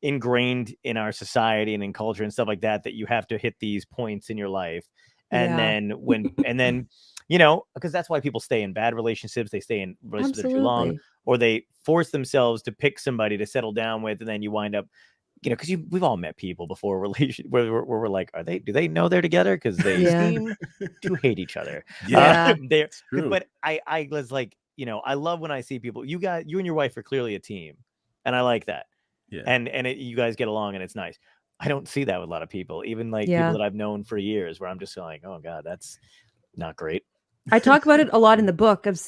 Speaker 2: ingrained in our society and in culture and stuff like that, that you have to hit these points in your life. And then because that's why people stay in bad relationships. They stay in relationships too long, or they force themselves to pick somebody to settle down with. And then you wind up, because we've all met people before where we're like, do they know they're together? Because they seem to hate each other.
Speaker 3: Yeah,
Speaker 2: but I was like, I love when I see people, you and your wife are clearly a team. And I like that. Yeah. And you guys get along and it's nice. I don't see that with a lot of people, even like people that I've known for years, where I'm just like, oh God, that's not great.
Speaker 1: I talk about it a lot in the book of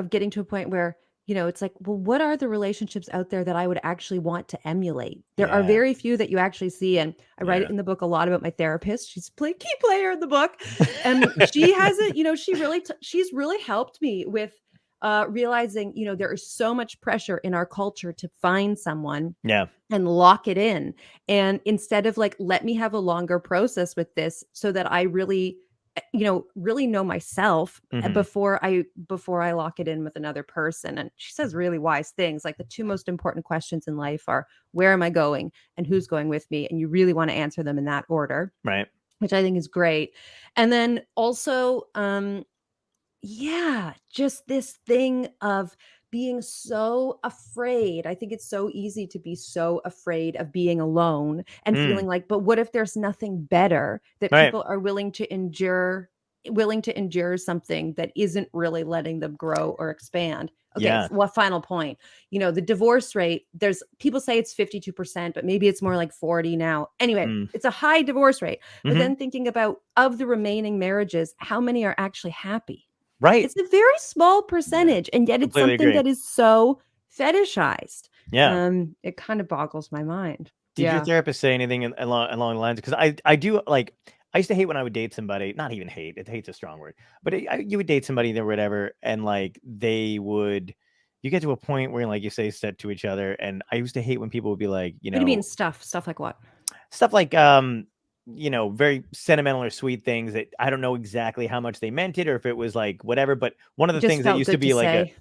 Speaker 1: getting to a point where, it's like, well, what are the relationships out there that I would actually want to emulate? There are very few that you actually see. And I write it in the book a lot about my therapist. She's a key player in the book. And she has it, she's really helped me with realizing, there is so much pressure in our culture to find someone and lock it in. And instead of like, let me have a longer process with this so that I really, really know myself before I lock it in with another person. And she says really wise things. Like the 2 most important questions in life are, where am I going and who's going with me? And you really want to answer them in that order.
Speaker 2: Right.
Speaker 1: Which I think is great. And then also, just this thing of being so afraid. I think it's so easy to be so afraid of being alone and feeling like, but what if there's nothing better that people are willing to endure something that isn't really letting them grow or expand. Okay. What final point? The divorce rate, there's people say it's 52%, but maybe it's more like 40 now. Anyway, it's a high divorce rate. But then thinking about, of the remaining marriages, how many are actually happy?
Speaker 2: Right.
Speaker 1: It's a very small percentage, and yet it's something that is so fetishized.
Speaker 2: Yeah.
Speaker 1: It kind of boggles my mind.
Speaker 2: Did your therapist say anything along the lines? Because I do, like, I used to hate when I would date somebody, not even hate, hate's a strong word, but you would date somebody or whatever, and like you get to a point where, like you say, said to each other, and I used to hate when people would be like,
Speaker 1: What do you mean stuff like what?
Speaker 2: Stuff like, very sentimental or sweet things that I don't know exactly how much they meant it, or if it was like whatever, but one of the things that used to be like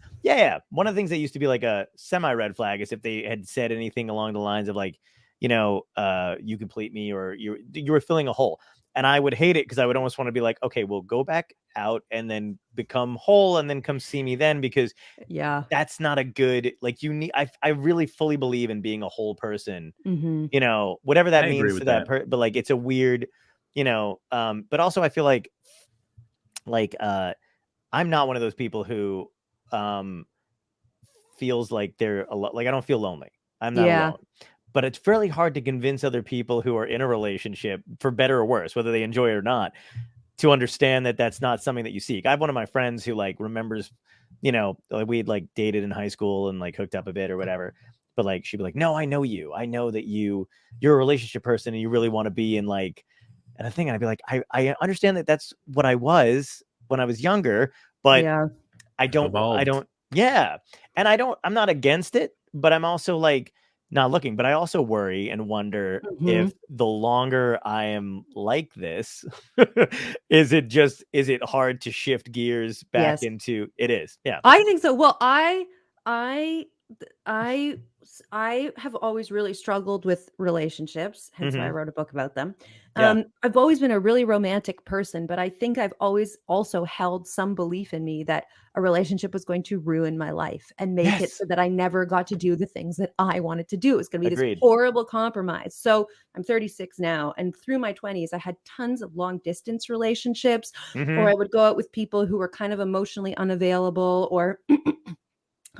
Speaker 2: one of the things that used to be like a semi red flag is if they had said anything along the lines of like, you complete me, or you were filling a hole. And I would hate it because I would almost want to be like, okay, well, go back out and then become whole and then come see me then, because that's not a good, like, you need, I really fully believe in being a whole person, whatever that means to that person, but like, it's a weird, but also I feel like I'm not one of those people who feels like they're like, I don't feel lonely. I'm not alone. But it's fairly hard to convince other people who are in a relationship, for better or worse, whether they enjoy it or not, to understand that that's not something that you seek. I have one of my friends who like remembers, like we'd like dated in high school and like hooked up a bit or whatever. But like, she'd be like, no, I know you. I know that you're a relationship person and you really want to be in like, and I think I'd be like, I understand that that's what I was when I was younger, but I don't, and I'm not against it, but I'm also like, not looking, but I also worry and wonder if the longer I am like this, is it hard to shift gears back into it is. Yeah.
Speaker 1: I think so. Well, I I have always really struggled with relationships, hence why I
Speaker 2: Mhm.
Speaker 1: wrote a book about them.
Speaker 2: Yeah.
Speaker 1: I've always been a really romantic person, but I think I've always also held some belief in me that a relationship was going to ruin my life and make it so
Speaker 2: Yes.
Speaker 1: that I never got to do the things that I wanted to do. It was going to be this
Speaker 2: Agreed.
Speaker 1: horrible compromise. So I'm 36 now, and through my 20s, I had tons of long distance relationships, or I
Speaker 2: Mhm.
Speaker 1: would go out with people who were kind of emotionally unavailable, or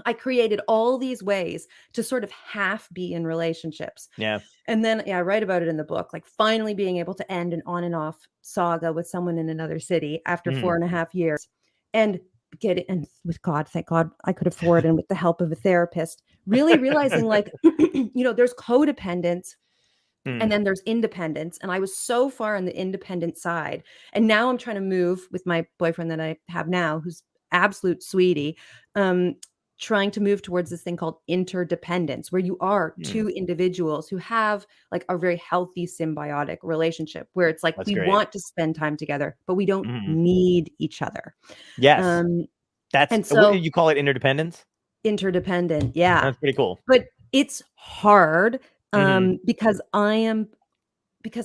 Speaker 1: I created all these ways to sort of half be in relationships.
Speaker 2: Yeah.
Speaker 1: And then, yeah, I write about it in the book, like finally being able to end an on and off saga with someone in another city after
Speaker 2: Mhm.
Speaker 1: 4.5 years and get it. And with God, thank God I could afford, and with the help of a therapist, really realizing like, there's codependence and
Speaker 2: Mm.
Speaker 1: then there's independence. And I was so far on the independent side. And now I'm trying to move with my boyfriend that I have now, who's absolute sweetie, um, trying to move towards this thing called interdependence, where you are
Speaker 2: Mm.
Speaker 1: two individuals who have like a very healthy symbiotic relationship where it's like
Speaker 2: That's
Speaker 1: we
Speaker 2: great.
Speaker 1: want to spend time together, but we don't
Speaker 2: Mhm.
Speaker 1: need each other.
Speaker 2: Yes.
Speaker 1: Um,
Speaker 2: That's
Speaker 1: and
Speaker 2: what
Speaker 1: so
Speaker 2: you call it, interdependence?
Speaker 1: interdependent, yeah.
Speaker 2: That's pretty cool.
Speaker 1: But it's hard
Speaker 2: Mhm.
Speaker 1: because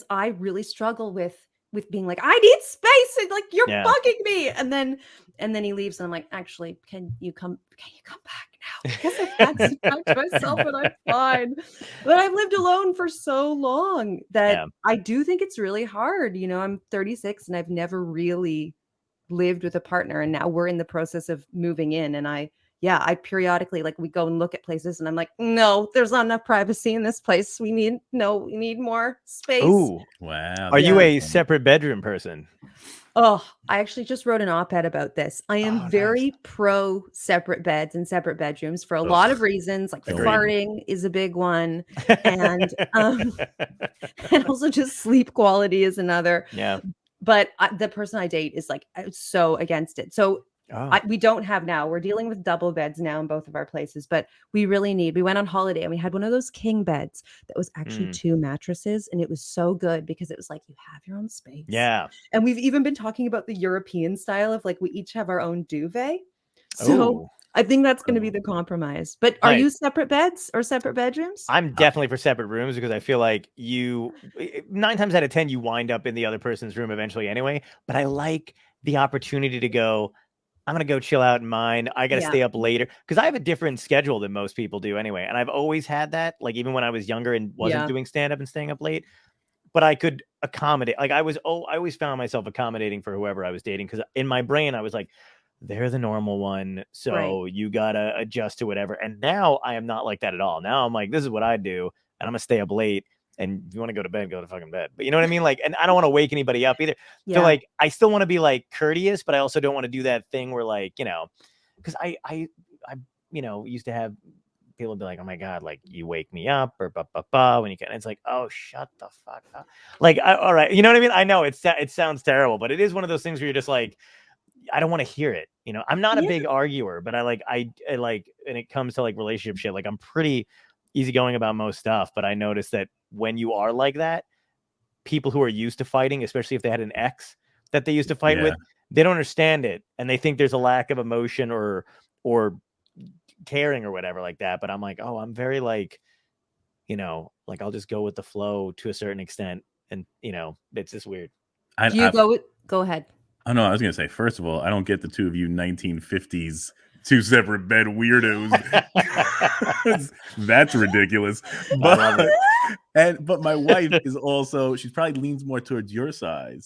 Speaker 1: I really struggle with being like, I need space, and like you're
Speaker 2: Yeah.
Speaker 1: bugging me. And then he leaves, and I'm like, actually, can you come back now? Because I've had some time to myself and I'm fine. But I've lived alone for so long that
Speaker 2: Yeah.
Speaker 1: I do think it's really hard. I'm 36 and I've never really lived with a partner, and now we're in the process of moving in, and I periodically, like, we go and look at places and I'm like, no, there's not enough privacy in this place. We need more space.
Speaker 2: Ooh.
Speaker 3: Wow,
Speaker 2: Are
Speaker 3: that's
Speaker 2: you
Speaker 1: Yeah.
Speaker 3: pretty
Speaker 2: a
Speaker 3: funny.
Speaker 2: separate bedroom person?
Speaker 1: Oh, I actually just wrote an op-ed about this. I am
Speaker 2: Oh, nice.
Speaker 1: very pro separate beds and separate bedrooms for a lot of
Speaker 3: Ugh,
Speaker 1: reasons. Like
Speaker 3: no
Speaker 2: Agreed.
Speaker 3: way.
Speaker 1: farting is a big one, and and also just sleep quality is another.
Speaker 2: Yeah.
Speaker 1: But the person I date is like so against it. So
Speaker 2: Oh.
Speaker 1: we don't have now. We're dealing with double beds now in both of our places, but we really need. We went on holiday and we had one of those king beds that was actually
Speaker 2: Mm.
Speaker 1: 2 mattresses, and it was so good because it was like you have your own space.
Speaker 2: Yeah.
Speaker 1: And we've even been talking about the European style of like we each have our own duvet. So
Speaker 2: Oh,
Speaker 1: I think that's going to be
Speaker 3: Oh,
Speaker 1: the compromise. But are
Speaker 2: nice.
Speaker 1: you separate beds or separate bedrooms?
Speaker 2: I'm definitely for separate rooms because I feel like 9 times out of 10, you wind up in the other person's room eventually anyway. But I like the opportunity to go, I'm going to go chill out in mine. I got to
Speaker 1: Yeah.
Speaker 2: stay up later because I have a different schedule than most people do anyway. And I've always had that, like even when I was younger and wasn't
Speaker 1: Yeah.
Speaker 2: doing stand up and staying up late, but I could accommodate. Like I always found myself accommodating for whoever I was dating because in my brain, I was like, they're the normal one.
Speaker 1: Right.
Speaker 2: So you got to adjust to whatever. And now I am not like that at all. Now I'm like, this is what I do. And I'm going to stay up late. And if you want to go to bed, go to fucking bed. But you know what I mean? Like, and I don't want to wake anybody up either. So
Speaker 1: Yeah.
Speaker 2: like, I still want to be like courteous, but I also don't want to do that thing where like, because I, used to have people be like, oh my God, like you wake me up or when you can. It's like, oh, shut the fuck up. Like, all right. You know what I mean? I know it sounds terrible, but it is one of those things where you're just like, I don't want to hear it. I'm not a
Speaker 1: Yeah.
Speaker 2: big arguer, but I like, when it comes to like relationship shit, like I'm pretty easygoing about most stuff. But I notice that when you are like that, people who are used to fighting, especially if they had an ex that they used to fight
Speaker 3: yeah.
Speaker 2: with, they don't understand it. And they think there's a lack of emotion or caring or whatever like that. But I'm like, oh, I'm very like, like I'll just go with the flow to a certain extent. And, it's just weird.
Speaker 1: Do you go ahead?
Speaker 3: Oh no, I was gonna say, first of all, I don't get the two of you 1950s two separate bed weirdos. That's ridiculous.
Speaker 2: I love it.
Speaker 3: But my wife is also, she's probably leans more towards your side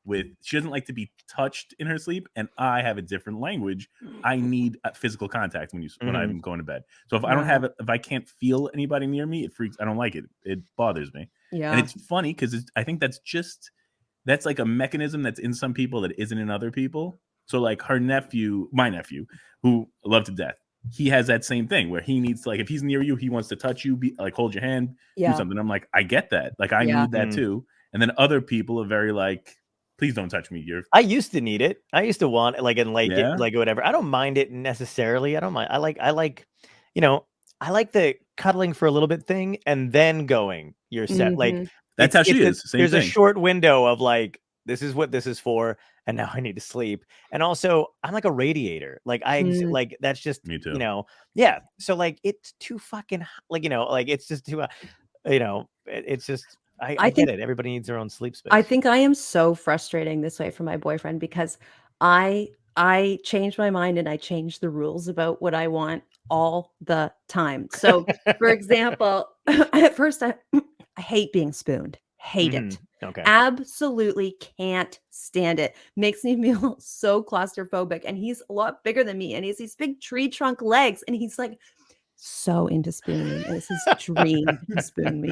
Speaker 3: with, she doesn't like to be touched in her sleep, and I have a different language. I need physical contact when
Speaker 2: Mhm.
Speaker 3: I'm going to bed. So if I don't
Speaker 1: Wow.
Speaker 3: have it, if I can't feel anybody near me, I don't like it. It bothers me. And
Speaker 1: Yeah.
Speaker 3: it's funny because I think that's like a mechanism that's in some people that isn't in other people. So like my nephew, who I love to death, he has that same thing where he needs to, like, if he's near you, he wants to touch you, like hold your hand, do
Speaker 1: Yeah.
Speaker 3: something. I'm like, I get that. Like I
Speaker 1: Yeah.
Speaker 3: need that
Speaker 2: Mm.
Speaker 3: too. And then other people are very like, please don't touch me.
Speaker 2: I used to need it. I used to want it, like, and like
Speaker 3: Yeah.
Speaker 2: it, like whatever. I don't mind it necessarily. I don't mind. I like, I like the cuddling for a little bit thing and then going, you're set. Like
Speaker 1: Mhm.
Speaker 3: That's how she is. Same
Speaker 2: there's a
Speaker 3: thing.
Speaker 2: short window of like, this is what this is for. and now I need to sleep. And also, I'm like a radiator. Like like that's just
Speaker 3: Me too.
Speaker 2: you know, yeah. So like it's too fucking like like it's just too it's just I get it. Everybody needs their own sleep space.
Speaker 1: I think I am so frustrating this way for my boyfriend because I change my mind and I change the rules about what I want all the time. So, for example, at first I hate being spooned. Hate it.
Speaker 2: Okay.
Speaker 1: Absolutely can't stand it. Makes me feel so claustrophobic. And he's a lot bigger than me. And he has these big tree trunk legs. And he's like so into spooning me. And it's his dream to spoon me.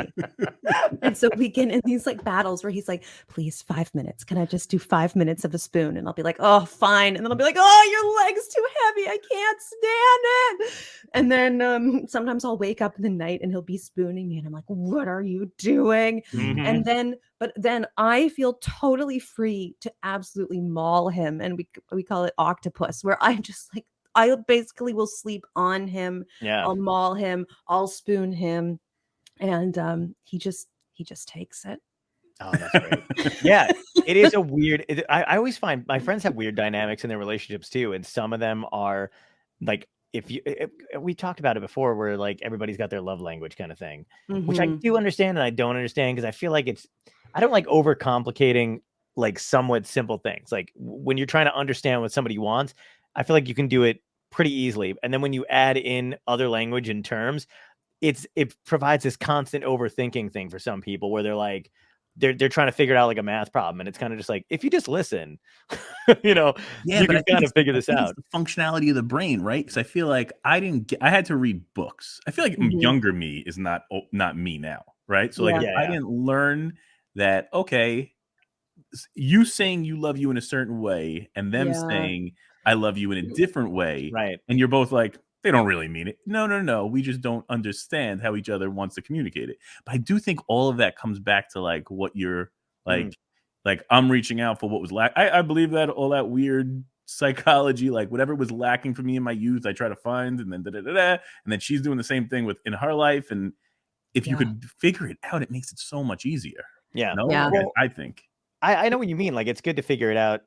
Speaker 1: And so we get in these like battles where he's like, please, 5 minutes. Can I just do 5 minutes of a spoon? And I'll be like, oh, fine. And then I'll be like, oh, your leg's too heavy. I can't stand it. And then sometimes I'll wake up in the night and he'll be spooning me. And I'm like, what are you doing? And but then I feel totally free to absolutely maul him. And we call it octopus, where I'm just like, I basically will sleep on him.
Speaker 2: Yeah.
Speaker 1: I'll maul him. I'll spoon him. And he just takes it.
Speaker 2: Oh, that's great. Yeah, it is a weird. I always find my friends have weird dynamics in their relationships too, and some of them are like we talked about it before, where like everybody's got their love language kind of thing, which I do understand and I don't understand because I feel like I don't like overcomplicating like somewhat simple things. Like when you're trying to understand what somebody wants, I feel like you can do it pretty easily, and then when you add in other language and terms, it provides this constant overthinking thing for some people where they're like they're trying to figure it out like a math problem, and it's kind of just like if you just listen, you can kind of figure this out.
Speaker 3: It's the functionality of the brain, right? Because I feel like I had to read books. I feel like younger me is not me now, right? So like I didn't learn that, okay, you saying you love you in a certain way and them saying I love you in a different way,
Speaker 2: right?
Speaker 3: And you're both like, they don't really mean it. No. We just don't understand how each other wants to communicate it. But I do think all of that comes back to like what you're like I'm reaching out for what was I believe that all that weird psychology, like whatever was lacking for me in my youth, I try to find, and then and then she's doing the same thing in her life. And if you could figure it out, it makes it so much easier.
Speaker 2: Yeah.
Speaker 3: Well, I think
Speaker 2: I know what you mean. Like it's good to figure it out,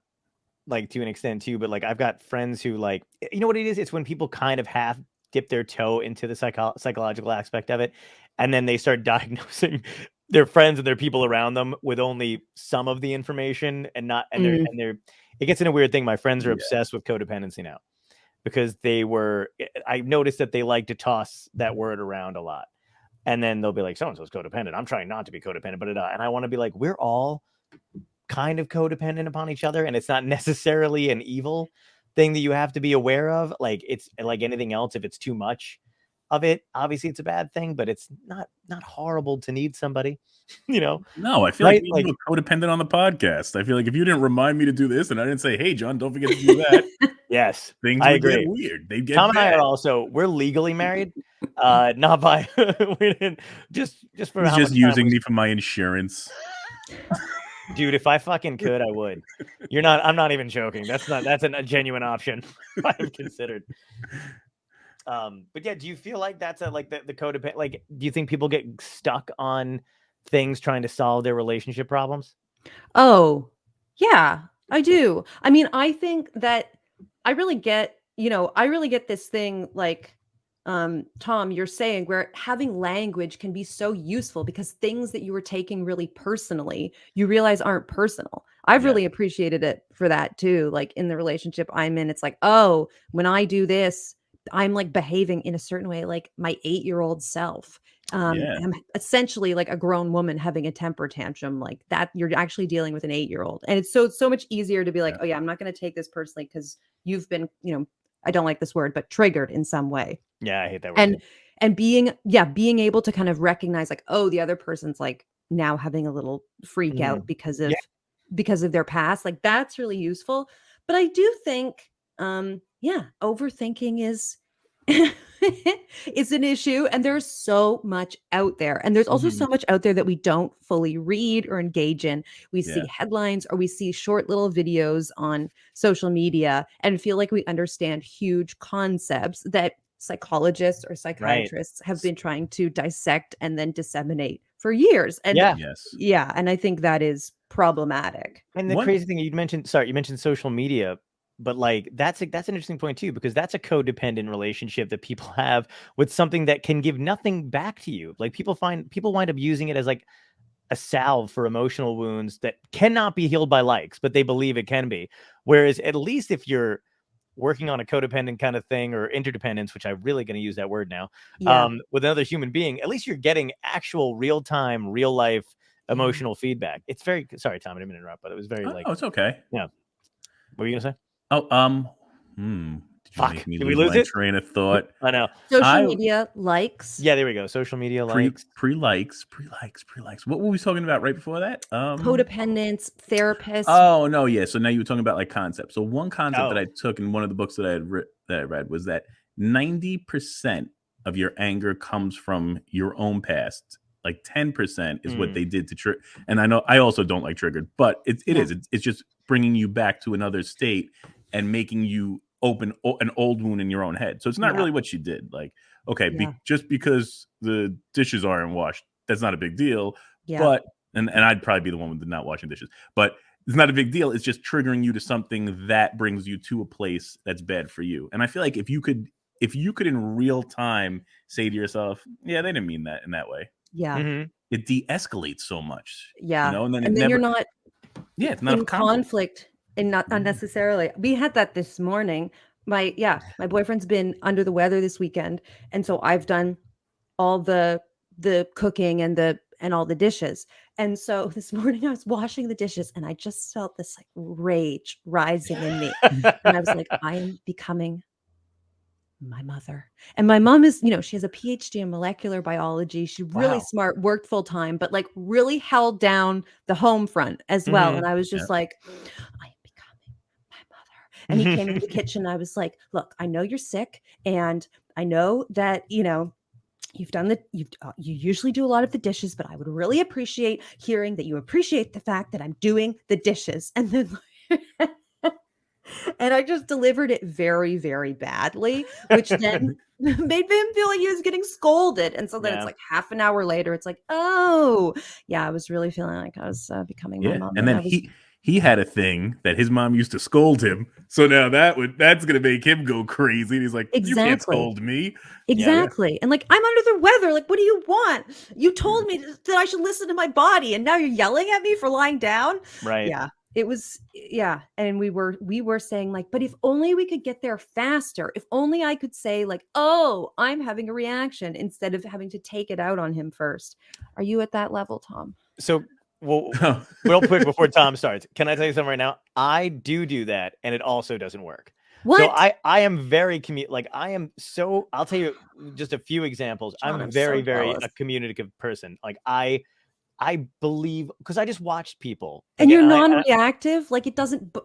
Speaker 2: like to an extent too, but like I've got friends who like, you know what it is? It's when people kind of half dip their toe into the psychological aspect of it, and then they start diagnosing their friends and their people around them with only some of the information and not, and they're, it gets in a weird thing. My friends are obsessed with codependency now because I noticed that they like to toss that word around a lot. And then they'll be like, so-and-so's codependent. I'm trying not to be codependent, but and I want to be like, we're all kind of codependent upon each other, and it's not necessarily an evil thing that you have to be aware of. Like it's like anything else, if it's too much of it, obviously it's a bad thing, but it's not horrible to need somebody. No,
Speaker 3: I feel like we codependent on the podcast. I feel like if you didn't remind me to do this and I didn't say, hey John, don't forget to do that.
Speaker 2: Yes,
Speaker 3: things
Speaker 2: I
Speaker 3: would
Speaker 2: agree.
Speaker 3: get weird. They'd get
Speaker 2: Tom
Speaker 3: bad.
Speaker 2: and I are also, we're legally married, not by we didn't just for
Speaker 3: He's
Speaker 2: how
Speaker 3: just
Speaker 2: much
Speaker 3: using me for my insurance.
Speaker 2: Dude, if I fucking could, I would. I'm not even joking. That's a genuine option I've considered. But yeah, do you feel like that's like the codependent? Like, do you think people get stuck on things trying to solve their relationship problems?
Speaker 1: Oh, yeah, I do. I mean, I think that I really get this thing like, Tom, you're saying where having language can be so useful because things that you were taking really personally, you realize aren't personal. I've really appreciated it for that too. Like in the relationship I'm in, it's like, oh, when I do this, I'm like behaving in a certain way, like my 8-year-old self. I'm essentially like a grown woman having a temper tantrum like that. You're actually dealing with an 8-year-old. And it's so much easier to be like, oh yeah, I'm not going to take this personally because you've been, I don't like this word, but triggered in some way.
Speaker 2: Yeah, I hate that word.
Speaker 1: And being able to kind of recognize like, oh, the other person's like now having a little freak out because of their past. Like that's really useful. But I do think, overthinking is it's an issue, and there's so much out there, and there's also so much out there that we don't fully read or engage in. We see headlines or we see short little videos on social media and feel like we understand huge concepts that psychologists or psychiatrists have been trying to dissect and then disseminate for years. And
Speaker 3: Yes.
Speaker 1: yeah, and I think that is problematic.
Speaker 2: And the crazy thing you mentioned social media, but like that's an interesting point too, because that's a codependent relationship that people have with something that can give nothing back to you. Like people wind up using it as like a salve for emotional wounds that cannot be healed by likes, but they believe it can be. Whereas at least if you're working on a codependent kind of thing or interdependence, which I'm really going to use that word now, with another human being, at least you're getting actual real-time, real-life emotional feedback. It's very, sorry, Tom, I didn't mean to interrupt, but it was very
Speaker 3: Oh, it's okay.
Speaker 2: Yeah. What were you going to say?
Speaker 3: Oh, did you make me
Speaker 2: Did we
Speaker 3: lose
Speaker 2: lose
Speaker 3: my
Speaker 2: it?
Speaker 3: train of thought?
Speaker 2: I know.
Speaker 1: Social media likes.
Speaker 2: Yeah, there we go. Social media likes.
Speaker 3: Pre-likes. What were we talking about right before that?
Speaker 1: Codependence, therapists.
Speaker 3: Oh no, yeah. So now you were talking about like concepts. So one concept that I took in one of the books that I read was that 90% of your anger comes from your own past. Like 10% is what they did to trigger. And I know I also don't like triggered, but it's just bringing you back to another state and making you open an old wound in your own head. So it's not really what she did. Like, okay, just because the dishes aren't washed, that's not a big deal. But and I'd probably be the one with not washing dishes, but it's not a big deal. It's just triggering you to something that brings you to a place that's bad for you. And I feel like if you could in real time say to yourself, yeah, they didn't mean that in that way.
Speaker 1: Yeah.
Speaker 3: It de-escalates so much.
Speaker 1: Yeah.
Speaker 3: You know, and then
Speaker 1: you're not
Speaker 3: it's not
Speaker 1: in conflict and not unnecessarily. We had that this morning. My boyfriend's been under the weather this weekend. And so I've done all the cooking and all the dishes. And so this morning I was washing the dishes and I just felt this like rage rising in me. And I was like, I am becoming my mother. And my mom is, she has a PhD in molecular biology. She's really smart, worked full time, but like really held down the home front as well. And I was just like, I am becoming my mother. And he came into the kitchen. And I was like, look, I know you're sick. And I know that, you've done you usually do a lot of the dishes, but I would really appreciate hearing that you appreciate the fact that I'm doing the dishes. And then and I just delivered it very, very badly, which then made him feel like he was getting scolded. And so then it's like half an hour later, it's like, oh, yeah, I was really feeling like I was becoming my mom.
Speaker 3: And then he had a thing that his mom used to scold him. So now that's going to make him go crazy. And he's like, you can't scold me.
Speaker 1: Exactly. And like, I'm under the weather. Like, what do you want? You told me that I should listen to my body. And now you're yelling at me for lying down.
Speaker 2: Right.
Speaker 1: Yeah. It was, and we were saying like, but if only we could get there faster, if only I could say like, oh, I'm having a reaction instead of having to take it out on him first. Are you at that level, Tom?
Speaker 2: So, well, real quick before Tom starts, can I tell you something right now? I do that, and it also doesn't work.
Speaker 1: What?
Speaker 2: So I am very I'll tell you just a few examples.
Speaker 1: John,
Speaker 2: I'm very,
Speaker 1: so
Speaker 2: very
Speaker 1: jealous.
Speaker 2: a communicative person. Like I believe, because I just watched people.
Speaker 1: And you're non-reactive? Like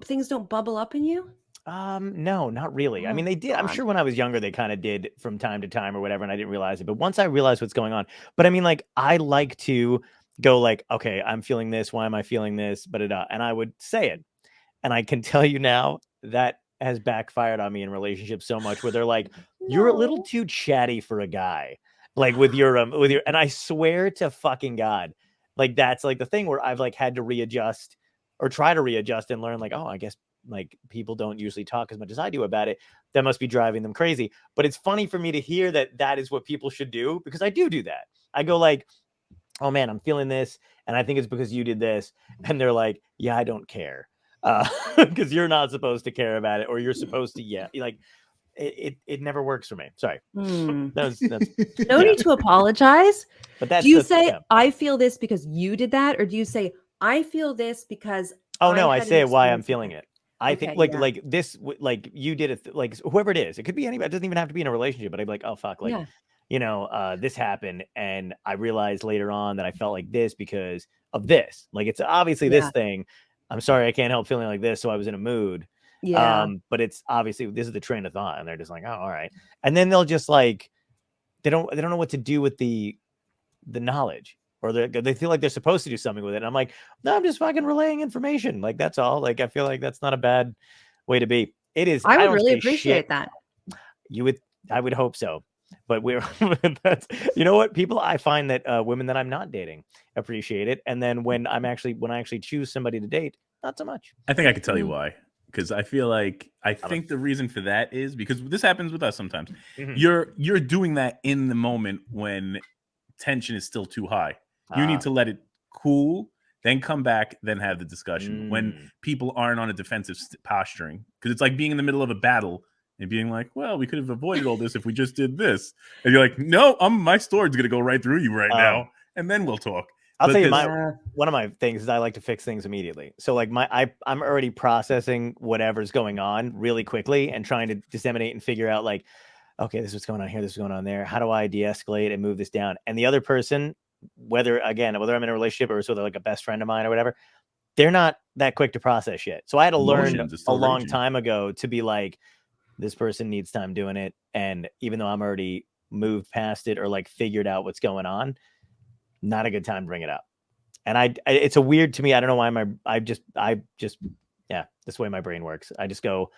Speaker 1: things don't bubble up in you?
Speaker 2: No, not really. I mean, they did. I'm sure when I was younger, they kind of did from time to time or whatever, and I didn't realize it. But once I realized what's going on, but I mean, like, I like to go like, okay, I'm feeling this. Why am I feeling this? But and I would say it. And I can tell you now that has backfired on me in relationships so much where they're like, you're a little too chatty for a guy. Like with your, and I swear to fucking God, like that's like the thing where I've like had to readjust or try to readjust and learn like, oh, I guess like people don't usually talk as much as I do about it. That must be driving them crazy. But it's funny for me to hear that is what people should do, because I do that. I go like, oh man, I'm feeling this. And I think it's because you did this. And they're like, yeah, I don't care. Because you're not supposed to care about it, or you're supposed to, like it never works for me. Sorry. That's
Speaker 1: no need to apologize.
Speaker 2: But
Speaker 1: do you say I feel this because you did that, or do you say I feel this because
Speaker 2: I say why I'm feeling it. I
Speaker 1: Okay,
Speaker 2: think like this, like you did it, like whoever it is, it could be anybody. It doesn't even have to be in a relationship, but I'd be like, oh fuck, like this happened, and I realized later on that I felt like this because of this. Like it's obviously this thing. I'm sorry, I can't help feeling like this. So I was in a mood. But it's obviously this is the train of thought, and they're just like, oh, all right. And then they'll just like they don't know what to do with the knowledge, or they feel like they're supposed to do something with it. And I'm like, no, I'm just fucking relaying information. Like that's all. Like I feel like that's not a bad way to be. It is.
Speaker 1: I would really appreciate that.
Speaker 2: I would hope so. But that's, you know what, people, I find that women that I'm not dating appreciate it, and then when I actually choose somebody to date, not so much.
Speaker 3: I think I could tell you why. Because I feel like I think the reason for that is because this happens with us sometimes. You're doing that in the moment when tension is still too high. You need to let it cool, then come back, then have the discussion. When people aren't on a defensive posturing, because it's like being in the middle of a battle and being like, well, we could have avoided all this if we just did this. And you're like, no, my sword's gonna go right through you right now, and then we'll talk.
Speaker 2: I'll tell you, one of my things is I like to fix things immediately. So like I'm already processing whatever's going on really quickly and trying to disseminate and figure out like, okay, this is what's going on here, this is going on there. How do I de-escalate and move this down? And the other person, whether I'm in a relationship or with like a best friend of mine or whatever, they're not that quick to process shit. So I had to learn a long time ago to be like, this person needs time doing it. And even though I'm already moved past it or like figured out what's going on, not a good time to bring it up. And it's a weird to me. I don't know why I just yeah, that's the way my brain works. I just go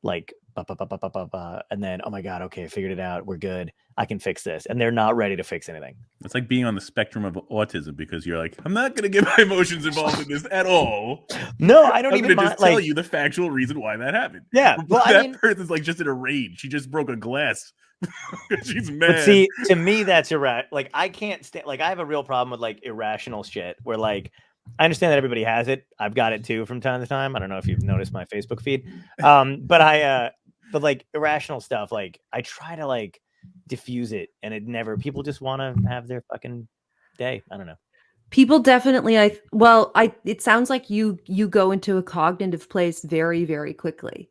Speaker 2: like and then, oh my God, okay, I figured it out. We're good. I can fix this. And they're not ready to fix anything.
Speaker 3: It's like being on the spectrum of autism, because you're like, I'm not going to get my emotions involved in this at all.
Speaker 2: No, I don't
Speaker 3: I'm
Speaker 2: even
Speaker 3: just tell you the factual reason why that happened.
Speaker 2: Yeah.
Speaker 3: Well, that person's like just in a rage. She just broke a glass. She's mad.
Speaker 2: But see, to me, that's irrational. Like, I can't stand, like, I have a real problem with like irrational shit where like, I understand that everybody has it. I've got it too from time to time. I don't know if you've noticed my Facebook feed. But like irrational stuff, like I try to like diffuse it, and people just want to have their fucking day. I don't know.
Speaker 1: People definitely, it sounds like you go into a cognitive place very, very quickly.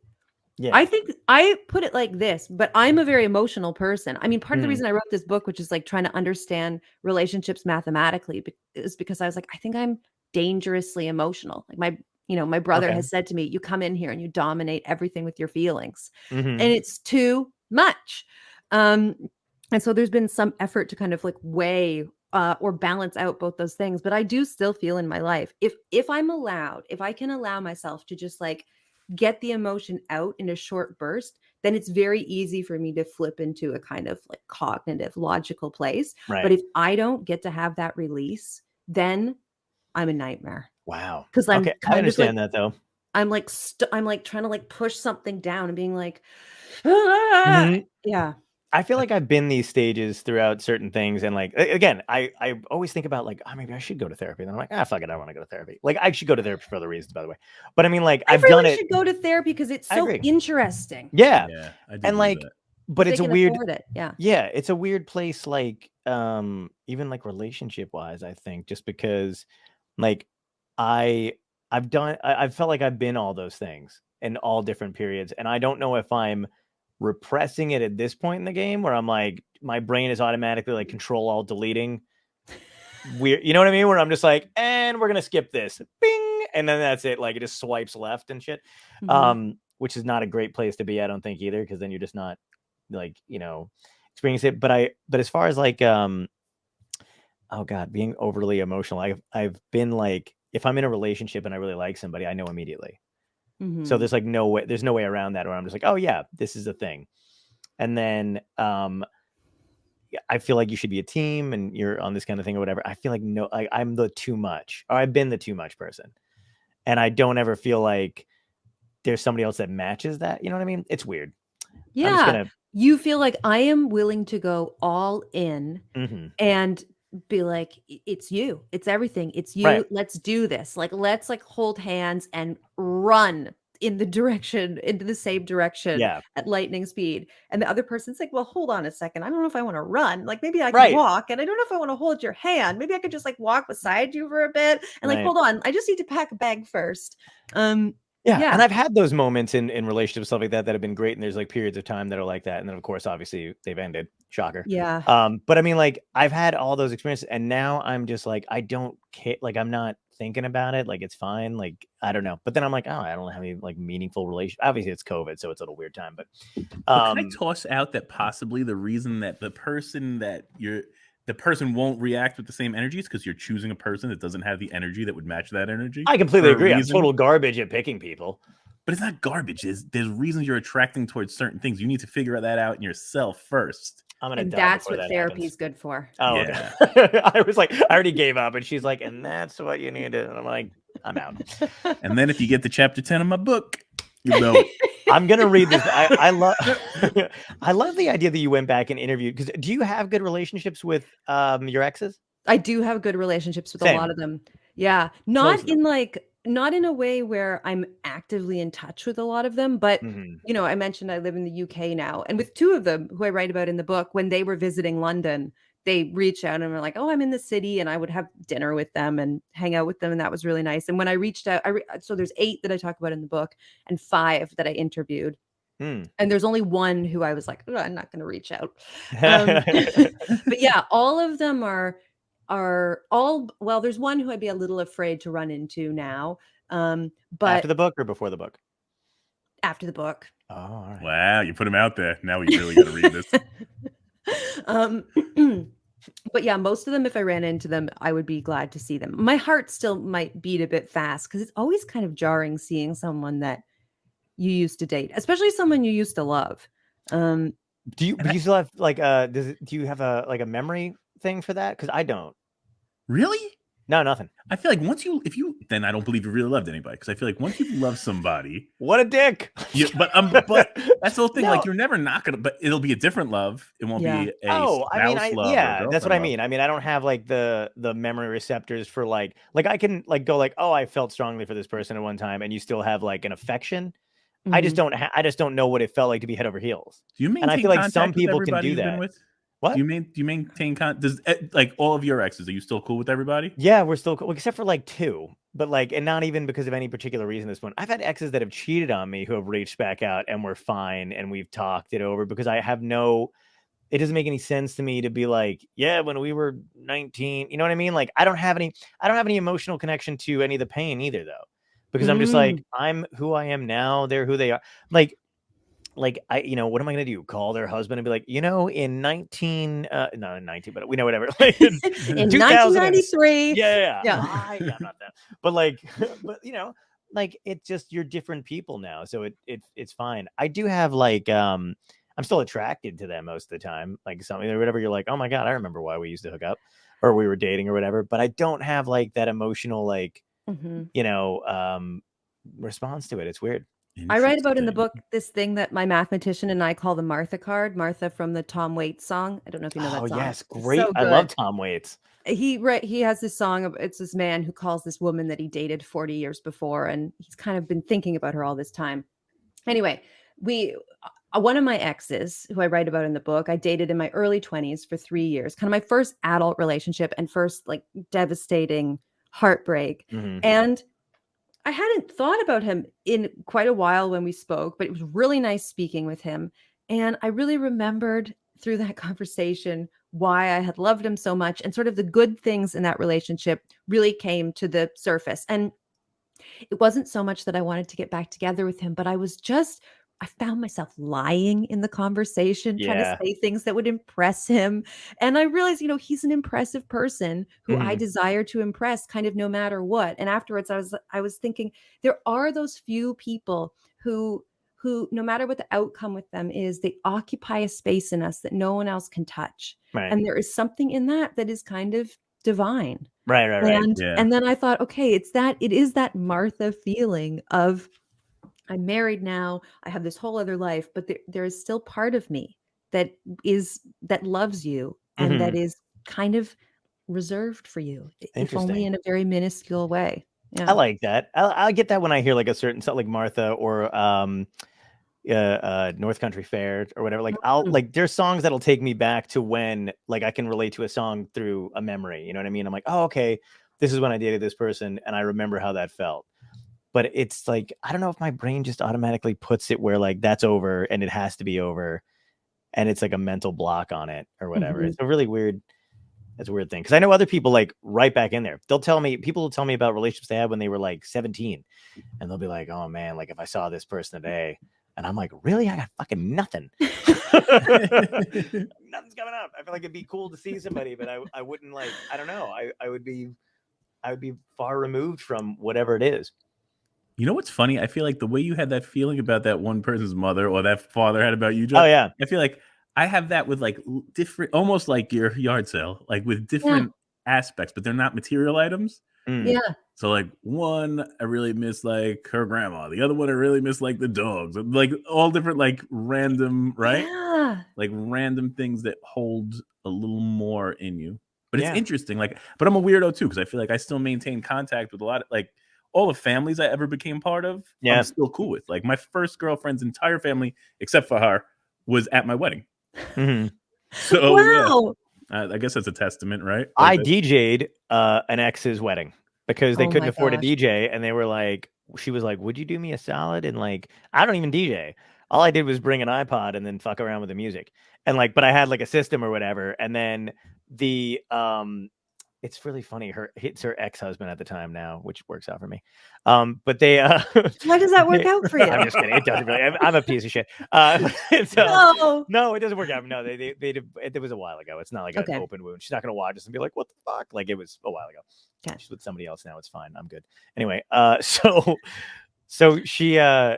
Speaker 1: Yeah. I think I put it like this, but I'm a very emotional person. I mean, part of the reason I wrote this book, which is like trying to understand relationships mathematically, is because I was like, I think I'm dangerously emotional. Like my brother has said to me, you come in here and you dominate everything with your feelings, and it's too much. And so there's been some effort to kind of like weigh or balance out both those things. But I do still feel in my life, if I can allow myself to just like get the emotion out in a short burst, then it's very easy for me to flip into a kind of like cognitive, logical place. Right. But if I don't get to have that release, then I'm a nightmare.
Speaker 2: Wow.
Speaker 1: Because I
Speaker 2: understand that though.
Speaker 1: I'm like I'm like trying to like push something down and being like, yeah.
Speaker 2: I feel like I've been these stages throughout certain things, and like again, I always think about like, maybe I should go to therapy. And then I'm like, fuck it, I want to go to therapy. Like I should go to therapy for other reasons, by the way. But I mean, like I've done it.
Speaker 1: Should go to therapy because it's so interesting.
Speaker 2: Yeah,
Speaker 3: and
Speaker 2: like, but it's a weird.
Speaker 1: Yeah,
Speaker 2: it's a weird place. Like even like relationship wise, I think just because like I felt like I've been all those things in all different periods, and I don't know if I'm repressing it at this point in the game where I'm like, my brain is automatically like control alt deleting weird, you know what I mean, where I'm just like, and we're gonna skip this, bing, and then that's it, like it just swipes left and shit. Which is not a great place to be, I don't think either, because then you're just not like, experiencing it. But as far as like oh god, being overly emotional, I've been like, if I'm in a relationship and I really like somebody, I know immediately. So there's no way around that, where I'm just like, oh yeah, this is a thing. And then I feel like you should be a team and you're on this kind of thing or whatever. I feel like I'm the too much, or I've been the too much person. And I don't ever feel like there's somebody else that matches that. You know what I mean? It's weird.
Speaker 1: Yeah. You feel like I am willing to go all in and be like, it's you, it's everything, it's you, right. Let's do this, like let's like hold hands and run into the same direction at lightning speed. And the other person's like, well, hold on a second, I don't know if I want to run, like maybe I can walk, and I don't know if I want to hold your hand, maybe I could just like walk beside you for a bit and like hold on, I just need to pack a bag first.
Speaker 2: Yeah, and I've had those moments in relationships, stuff like that have been great, and there's like periods of time that are like that, and then of course obviously they've ended. Shocker.
Speaker 1: Yeah.
Speaker 2: But I mean, like I've had all those experiences, and now I'm just like, I don't care, like I'm not thinking about it, like it's fine, like I don't know. But then I'm like, oh, I don't have any like meaningful relationship. Obviously it's COVID, so it's a little weird time, but
Speaker 3: can I toss out that possibly the reason that the person won't react with the same energy is because you're choosing a person that doesn't have the energy that would match that energy?
Speaker 2: I completely agree. I'm total garbage at picking people.
Speaker 3: But it's not garbage. There's reasons you're attracting towards certain things. You need to figure that out in yourself first.
Speaker 2: I'm gonna
Speaker 1: And
Speaker 2: die
Speaker 1: that's
Speaker 2: before
Speaker 1: what
Speaker 2: that
Speaker 1: therapy
Speaker 2: happens.
Speaker 1: is good for.
Speaker 2: Oh,
Speaker 3: Yeah.
Speaker 2: okay. I was like, I already gave up, and she's like, and that's what you need to. And I'm like, I'm out.
Speaker 3: And then if you get to chapter 10 of my book, you know it.
Speaker 2: I'm gonna read this. I love I love the idea that you went back and interviewed. Because do you have good relationships with your exes?
Speaker 1: I do have good relationships with a
Speaker 2: Same.
Speaker 1: lot of them. Yeah.
Speaker 2: Most of them.
Speaker 1: Not in a way where I'm actively in touch with a lot of them, but
Speaker 2: Mhm.
Speaker 1: I mentioned I live in the UK now. And with two of them who I write about in the book, when they were visiting London, they reached out and were like, "Oh, I'm in the city," and I would have dinner with them and hang out with them, and that was really nice. And when I reached out, so there's 8 that I talk about in the book and 5 that I interviewed.
Speaker 2: Hmm.
Speaker 1: And there's only one who I was like, "Ugh, I'm not going to reach out." But yeah, all of them are all, well, there's one who I'd be a little afraid to run into now.
Speaker 2: After
Speaker 1: But
Speaker 2: the book or before the book?
Speaker 1: after the book.
Speaker 2: Oh, all right.
Speaker 3: Wow, you put him out there. Now we really got to read this.
Speaker 1: But yeah, most of them, if I ran into them, I would be glad to see them. My heart still might beat a bit fast because it's always kind of jarring seeing someone that you used to date, especially someone you used to love.
Speaker 2: Do you
Speaker 3: And
Speaker 2: still have like do you have a memory thing for that? Because I don't.
Speaker 3: Really?
Speaker 2: No, nothing.
Speaker 3: I feel like then I don't believe you really loved anybody, because I feel like once you've loved somebody,
Speaker 2: What a dick.
Speaker 3: but that's the whole thing.
Speaker 2: No.
Speaker 3: Like, you're never not gonna, but it'll be a different love. It won't
Speaker 1: Yeah.
Speaker 3: be a spouse love.
Speaker 2: Yeah,
Speaker 3: or
Speaker 2: that's what I
Speaker 3: girlfriend
Speaker 2: mean. I mean, I don't have like the memory receptors for like I can like go like, oh, I felt strongly for this person at one time, and you still have like an affection. I just
Speaker 1: Mhm.
Speaker 2: don't. I just don't know what it felt like to be head over heels.
Speaker 3: Do you
Speaker 2: And I
Speaker 3: maintain
Speaker 2: feel like some
Speaker 3: contact with
Speaker 2: people can
Speaker 3: everybody
Speaker 2: do
Speaker 3: you've been
Speaker 2: that.
Speaker 3: with?
Speaker 2: What?
Speaker 3: Do you maintain does like all of your exes? Are you still cool with everybody?
Speaker 2: Yeah, we're still cool, except for like 2, but like, and not even because of any particular reason. This one, I've had exes that have cheated on me who have reached back out and we're fine, and we've talked it over because I have no. It doesn't make any sense to me to be like, yeah, when we were 19, you know what I mean? Like, I don't have any emotional connection to any of the pain either, though, because I'm just like,
Speaker 1: Mm.
Speaker 2: I'm who I am now. They're who they are. Like I, what am I gonna do? Call their husband and be like, in 19, not in 19, but we know whatever, like in
Speaker 1: In
Speaker 2: 2000,
Speaker 1: 1993.
Speaker 2: yeah,
Speaker 1: Yeah.
Speaker 2: not that, but like, but like it's just you're different people now, so it's fine. I do have like, I'm still attracted to them most of the time, like something or whatever. You're like, oh my god, I remember why we used to hook up, or we were dating or whatever. But I don't have like that emotional like,
Speaker 1: Mhm.
Speaker 2: response to it. It's weird.
Speaker 1: I write about in the
Speaker 3: Interesting.
Speaker 1: book this thing that my mathematician and I call the Martha card, Martha from the Tom Waits song. I don't know if you know
Speaker 2: Oh
Speaker 1: that song.
Speaker 2: yes,
Speaker 1: It's
Speaker 2: great.
Speaker 1: so
Speaker 2: I love
Speaker 1: good.
Speaker 2: Tom Waits.
Speaker 1: He has this song. It's this man who calls this woman that he dated 40 years before, and he's kind of been thinking about her all this time. Anyway, we one of my exes who I write about in the book, I dated in my early 20s for 3 years, kind of my first adult relationship and first like devastating heartbreak.
Speaker 2: Mhm.
Speaker 1: And I hadn't thought about him in quite a while when we spoke, but it was really nice speaking with him. And I really remembered through that conversation why I had loved him so much, and sort of the good things in that relationship really came to the surface. And it wasn't so much that I wanted to get back together with him, but I found myself lying in the conversation, trying to
Speaker 2: Yeah.
Speaker 1: say things that would impress him. And I realized, he's an impressive person who I
Speaker 2: Mhm.
Speaker 1: desire to impress kind of no matter what. And afterwards I was thinking there are those few people who no matter what the outcome with them is, they occupy a space in us that no one else can touch.
Speaker 2: Right.
Speaker 1: And there is something in that is kind of divine.
Speaker 2: Right.
Speaker 1: And
Speaker 3: Yeah.
Speaker 1: and then I thought, okay, it is that Martha feeling of I'm married now, I have this whole other life, but there is still part of me that loves you and that
Speaker 2: Mhm.
Speaker 1: is kind of reserved for you, if only
Speaker 2: Interesting.
Speaker 1: in a very minuscule way.
Speaker 2: I
Speaker 1: Yeah.
Speaker 2: like that. I get that when I hear like a certain song like Martha or North Country Fair or whatever. Like
Speaker 1: Mm.
Speaker 2: there's songs that'll take me back to when like I can relate to a song through a memory. You know what I mean? I'm like, oh, okay, this is when I dated this person and I remember how that felt. But it's like, I don't know if my brain just automatically puts it where like that's over and it has to be over. And it's like a mental block on it or whatever.
Speaker 1: Mhm.
Speaker 2: It's a really weird. That's a weird thing. Cause I know other people like right back in there. People will tell me about relationships they had when they were like 17. And they'll be like, oh man, like if I saw this person today, and I'm like, really? I got fucking nothing. Nothing's coming up. I feel like it'd be cool to see somebody, but I wouldn't like, I don't know. I would be far removed from whatever it is.
Speaker 3: You know what's funny? I feel like the way you had that feeling about that one person's mother or that father had about you,
Speaker 2: Oh
Speaker 3: Joe,
Speaker 2: yeah.
Speaker 3: I feel like I have that with like different, almost like your yard sale, like with different aspects, but they're not material items.
Speaker 1: Yeah.
Speaker 3: So like one, I really miss like her grandma. The other one, I really miss like the dogs. Like all different, like random, right?
Speaker 1: Yeah.
Speaker 3: Like random things that hold a little more in you. But it's
Speaker 2: Yeah.
Speaker 3: interesting. Like, but I'm a weirdo too because I feel like I still maintain contact with a lot of like all the families I ever became part of.
Speaker 2: Yeah.
Speaker 3: I'm still cool with. Like my first girlfriend's entire family, except for her, was at my wedding.
Speaker 2: Mhm.
Speaker 3: So
Speaker 1: Wow.
Speaker 3: yeah, I guess that's a testament, right?
Speaker 2: I
Speaker 3: Like,
Speaker 2: DJ'd an ex's wedding because they
Speaker 1: Oh
Speaker 2: couldn't
Speaker 1: my
Speaker 2: afford a
Speaker 1: gosh.
Speaker 2: DJ, and they were like, she was like, "Would you do me a solid?" And like, I don't even DJ. All I did was bring an iPod and then fuck around with the music. And like, but I had like a system or whatever. And then the it's really funny. It's her ex-husband at the time now, which works out for me. But they
Speaker 1: Why does that work out for you?
Speaker 2: I'm just kidding. It doesn't really. I'm a piece of shit.
Speaker 1: No.
Speaker 2: No, it doesn't work out. No, they did. It was a while ago. It's not like an
Speaker 1: Okay.
Speaker 2: open wound. She's not gonna watch us and be like, "What the fuck?" Like it was a while ago.
Speaker 1: Okay.
Speaker 2: She's with somebody else now. It's fine. I'm good. Anyway, so she yeah.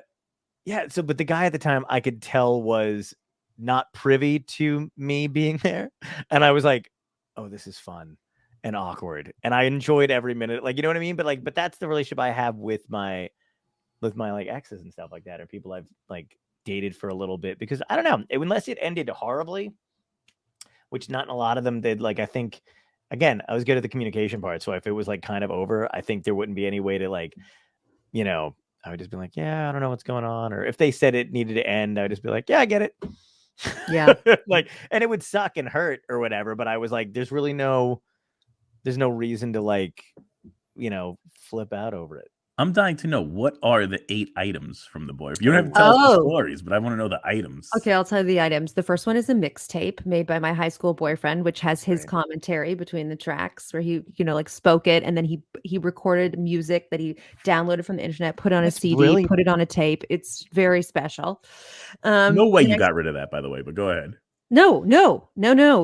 Speaker 2: So, but the guy at the time I could tell was not privy to me being there, and I was like, "Oh, this is fun." And awkward, and I enjoyed every minute. Like, you know what I mean? But that's the relationship I have with my like exes and stuff like that, or people I've like dated for a little bit, because I don't know, unless it ended horribly, which not a lot of them did. Like, I think again, I was good at the communication part, so if it was like kind of over, I think there wouldn't be any way to like, I would just be like, yeah, I don't know what's going on, or if they said it needed to end, I would just be like, yeah, I get it.
Speaker 1: Yeah.
Speaker 2: Like, and it would suck and hurt or whatever, but I was like, there's no reason to like, flip out over it.
Speaker 3: I'm dying to know, what are the 8 items from the boy? You don't have to tell us the stories, but I want to know the items.
Speaker 1: Okay, I'll tell you the items. The first one is a mixtape made by my high school boyfriend, which has his commentary between the tracks, where he, like spoke it, and then he recorded music that he downloaded from the internet, put on a CD, put it on a tape. It's very special.
Speaker 3: No way you got rid of that, by the way, but go ahead.
Speaker 1: No.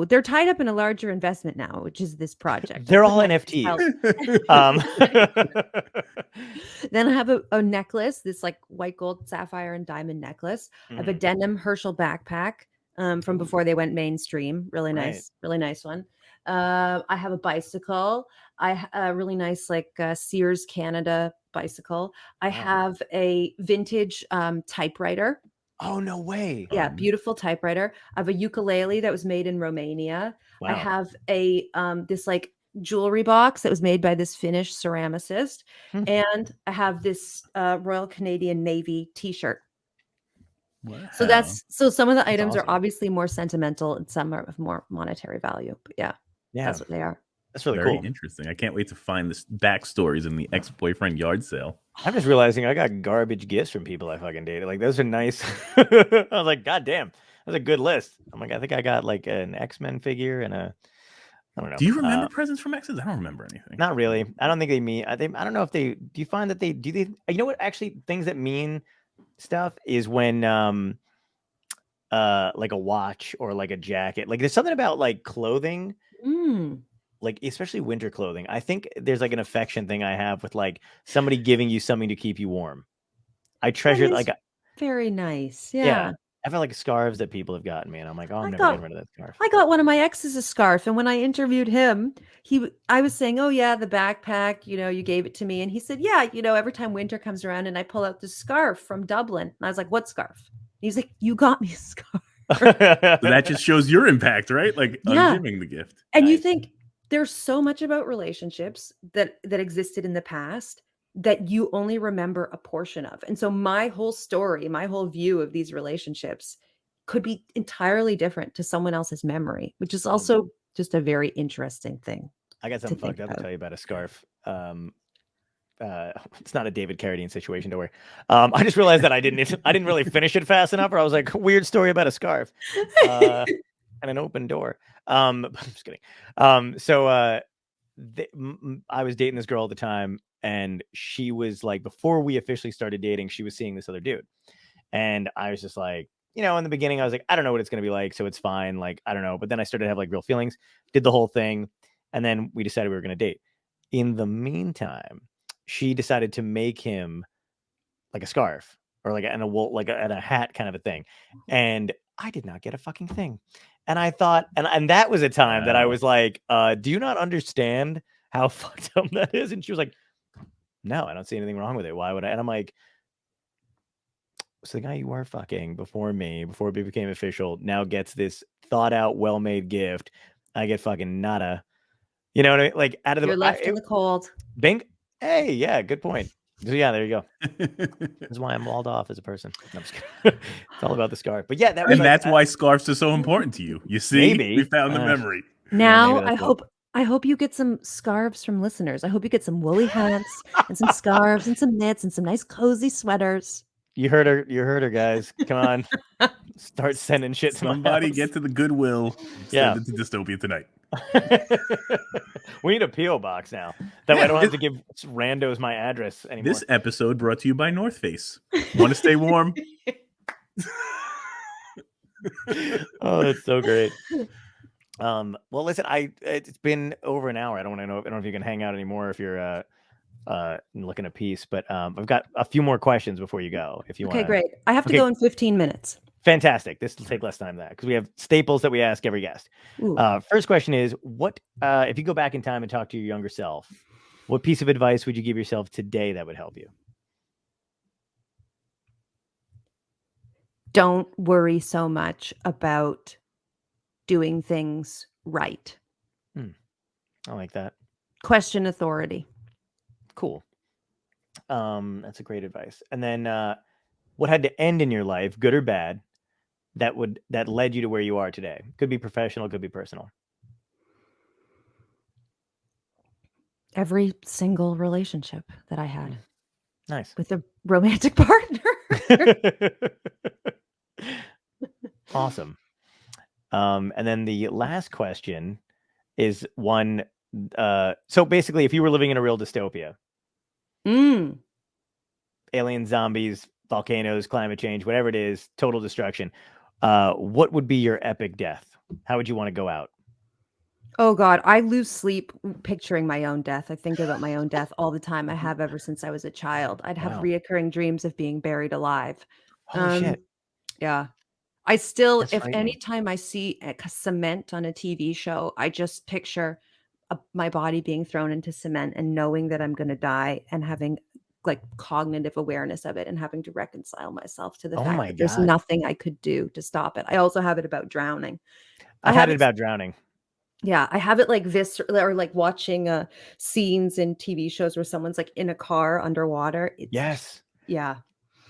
Speaker 1: They're tied up in a larger investment now, which is this project.
Speaker 2: They're all NFTs.
Speaker 1: Then I have a necklace, this like white gold sapphire and diamond necklace. I have a denim Herschel backpack from before they went mainstream. Really nice, really nice one. I have a bicycle. A really nice like Sears Canada bicycle. I have a vintage typewriter.
Speaker 2: Oh, no way.
Speaker 1: Yeah, beautiful typewriter. I have a ukulele that was made in Romania.
Speaker 2: Wow.
Speaker 1: I have a this like jewelry box that was made by this Finnish ceramicist. And I have this Royal Canadian Navy t-shirt.
Speaker 3: Wow.
Speaker 1: So some of the items
Speaker 2: awesome.
Speaker 1: are obviously more sentimental and some are of more monetary value. But yeah, that's what they are.
Speaker 2: That's really
Speaker 3: Very
Speaker 2: cool.
Speaker 3: interesting. I can't wait to find this backstories in the ex-boyfriend yard sale.
Speaker 2: I'm just realizing I got garbage gifts from people I fucking dated. Like, those are nice. I was like, God damn, that's a good list. I'm like, I think I got like an X-Men figure and I don't know.
Speaker 3: Do you remember presents from exes? I don't remember anything.
Speaker 2: Not really. I don't think they mean. I don't know if they. Do you find that they do? They. You know what? Actually, things that mean stuff is when like a watch or like a jacket. Like, there's something about like clothing. Like, especially winter clothing. I think there's like an affection thing I have with like somebody giving you something to keep you warm. I treasure like
Speaker 1: very nice. Yeah.
Speaker 2: I feel like scarves that people have gotten me, and I'm like, oh, I'm never getting rid of that scarf.
Speaker 1: I got one of my exes a scarf, and when I interviewed him, I was saying, oh yeah, the backpack, you gave it to me, and he said, yeah, every time winter comes around, and I pull out this scarf from Dublin, and I was like, what scarf? He's like, you got me a scarf.
Speaker 3: So that just shows your impact, right? Like, giving the gift.
Speaker 1: And you think there's so much about relationships that existed in the past that you only remember a portion of. And so my whole story, my whole view of these relationships could be entirely different to someone else's memory, which is also just a very interesting thing.
Speaker 2: I got something fucked up to tell you about a scarf. It's not a David Carradine situation, don't worry. I just realized that I didn't really finish it fast enough, or I was like, weird story about a scarf and an open door. I'm just kidding. I was dating this girl all the time, and she was like, before we officially started dating, she was seeing this other dude, and I was just like, in the beginning, I was like, I don't know what it's gonna be like, so it's fine. Like, I don't know. But then I started to have like real feelings, did the whole thing, and then we decided we were gonna date. In the meantime, she decided to make him like a scarf or like and a wool, like a hat kind of a thing. And I did not get a fucking thing. And I thought, and that was a time that I was like, do you not understand how fucked up that is? And she was like, no, I don't see anything wrong with it. Why would I? And I'm like, so the guy you were fucking before me, before it became official, now gets this thought out, well-made gift. I get fucking nada. You know what I mean? Like out of the
Speaker 1: You're left in the cold.
Speaker 2: Bing. Hey, yeah, good point. So yeah, there you go. That's why I'm walled off as a person. No, I'm just kidding. It's all about the scarf. But yeah, that was
Speaker 3: And
Speaker 2: like,
Speaker 3: that's why scarves are so important to you. You see,
Speaker 2: Maybe.
Speaker 3: we found the memory.
Speaker 1: Now
Speaker 2: maybe that's
Speaker 1: I hope you get some scarves from listeners. I hope you get some woolly hats and some scarves and some mitts and some nice cozy sweaters.
Speaker 2: You heard her, guys. Come on. Start sending shit to
Speaker 3: Somebody
Speaker 2: my house.
Speaker 3: get to the Goodwill. Send it to Dystopia tonight.
Speaker 2: We need a P.O. box now. That way I don't have to give randos my address anymore.
Speaker 3: This episode brought to you by North Face. Want to stay warm?
Speaker 2: Oh, that's so great. Well, listen, it's been over an hour. I don't know if you can hang out anymore if you're looking a piece, but I've got a few more questions before you go. If you want.
Speaker 1: Okay, great. I have to go in 15 minutes.
Speaker 2: Fantastic. This will take less time than that because we have staples that we ask every guest. First question is, what if you go back in time and talk to your younger self, what piece of advice would you give yourself today that would help you?
Speaker 1: Don't worry so much about doing things right.
Speaker 2: I like that. Question
Speaker 1: authority.
Speaker 2: Cool. That's a great advice. And then what had to end in your life, good or bad, that led you to where you are today? Could be professional, could be personal.
Speaker 1: Every single relationship that I had.
Speaker 2: Nice.
Speaker 1: With a romantic partner.
Speaker 2: Awesome. And then the last question is one. So basically, if you were living in a real dystopia, aliens, zombies, volcanoes, climate change, whatever it is, total destruction, what would be your epic death? How would you want to go out?
Speaker 1: Oh God, I lose sleep picturing my own death. I think about my own death all the time. I have ever since I was a child. I'd have reoccurring dreams of being buried alive.
Speaker 2: Holy shit.
Speaker 1: Yeah. I still,
Speaker 2: That's
Speaker 1: if
Speaker 2: frightening.
Speaker 1: anytime I see cement on a TV show, I just picture my body being thrown into cement and knowing that I'm going to die and having like cognitive awareness of it and having to reconcile myself to the fact that there's nothing I could do to stop it. I also have it about drowning.
Speaker 2: I've had it about drowning.
Speaker 1: Yeah, I have it like viscerally, or like watching scenes in TV shows where someone's like in a car underwater.
Speaker 2: Yes.
Speaker 1: Yeah.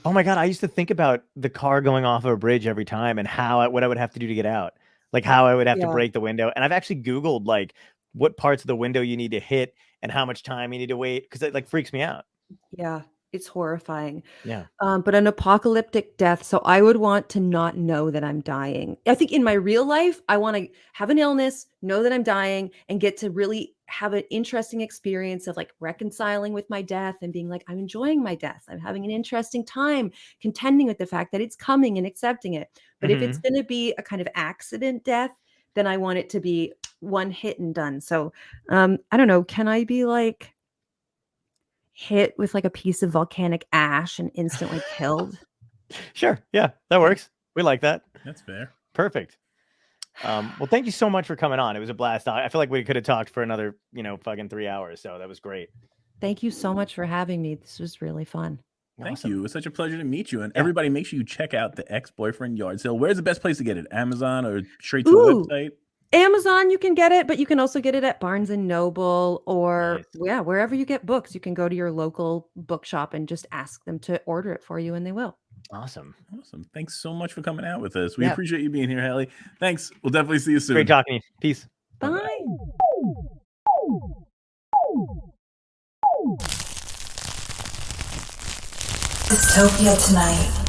Speaker 2: Oh my God, I used to think about the car going off of a bridge every time and what I would have to do to get out. Like how I would have to break the window. And I've actually Googled like what parts of the window you need to hit and how much time you need to wait because it like freaks me out.
Speaker 1: Yeah, it's horrifying.
Speaker 2: Yeah.
Speaker 1: But an apocalyptic death. So I would want to not know that I'm dying. I think in my real life, I want to have an illness, know that I'm dying, and get to really have an interesting experience of like reconciling with my death and being like, I'm enjoying my death. I'm having an interesting time contending with the fact that it's coming and accepting it. But if it's going to be a kind of accident death, then I want it to be one hit and done. So I don't know. Can I be like hit with like a piece of volcanic ash and instantly killed?
Speaker 2: Sure. Yeah, that works. We like that.
Speaker 3: That's fair.
Speaker 2: Perfect. Well, thank you so much for coming on. It was a blast. I feel like we could have talked for another, fucking 3 hours. So that was great.
Speaker 1: Thank you so much for having me. This was really fun.
Speaker 3: Thank you. It was such a pleasure to meet you. And everybody, make sure you check out the Ex-Boyfriend Yard Sale. Where's the best place to get it? Amazon or straight to the website?
Speaker 1: Amazon, you can get it, but you can also get it at Barnes and Noble or wherever you get books. You can go to your local bookshop and just ask them to order it for you, and they will.
Speaker 2: Awesome.
Speaker 3: Thanks so much for coming out with us. We appreciate you being here, Haley. Thanks. We'll definitely see you soon.
Speaker 2: Great talking to you. Peace.
Speaker 1: Bye.
Speaker 4: Dystopia tonight.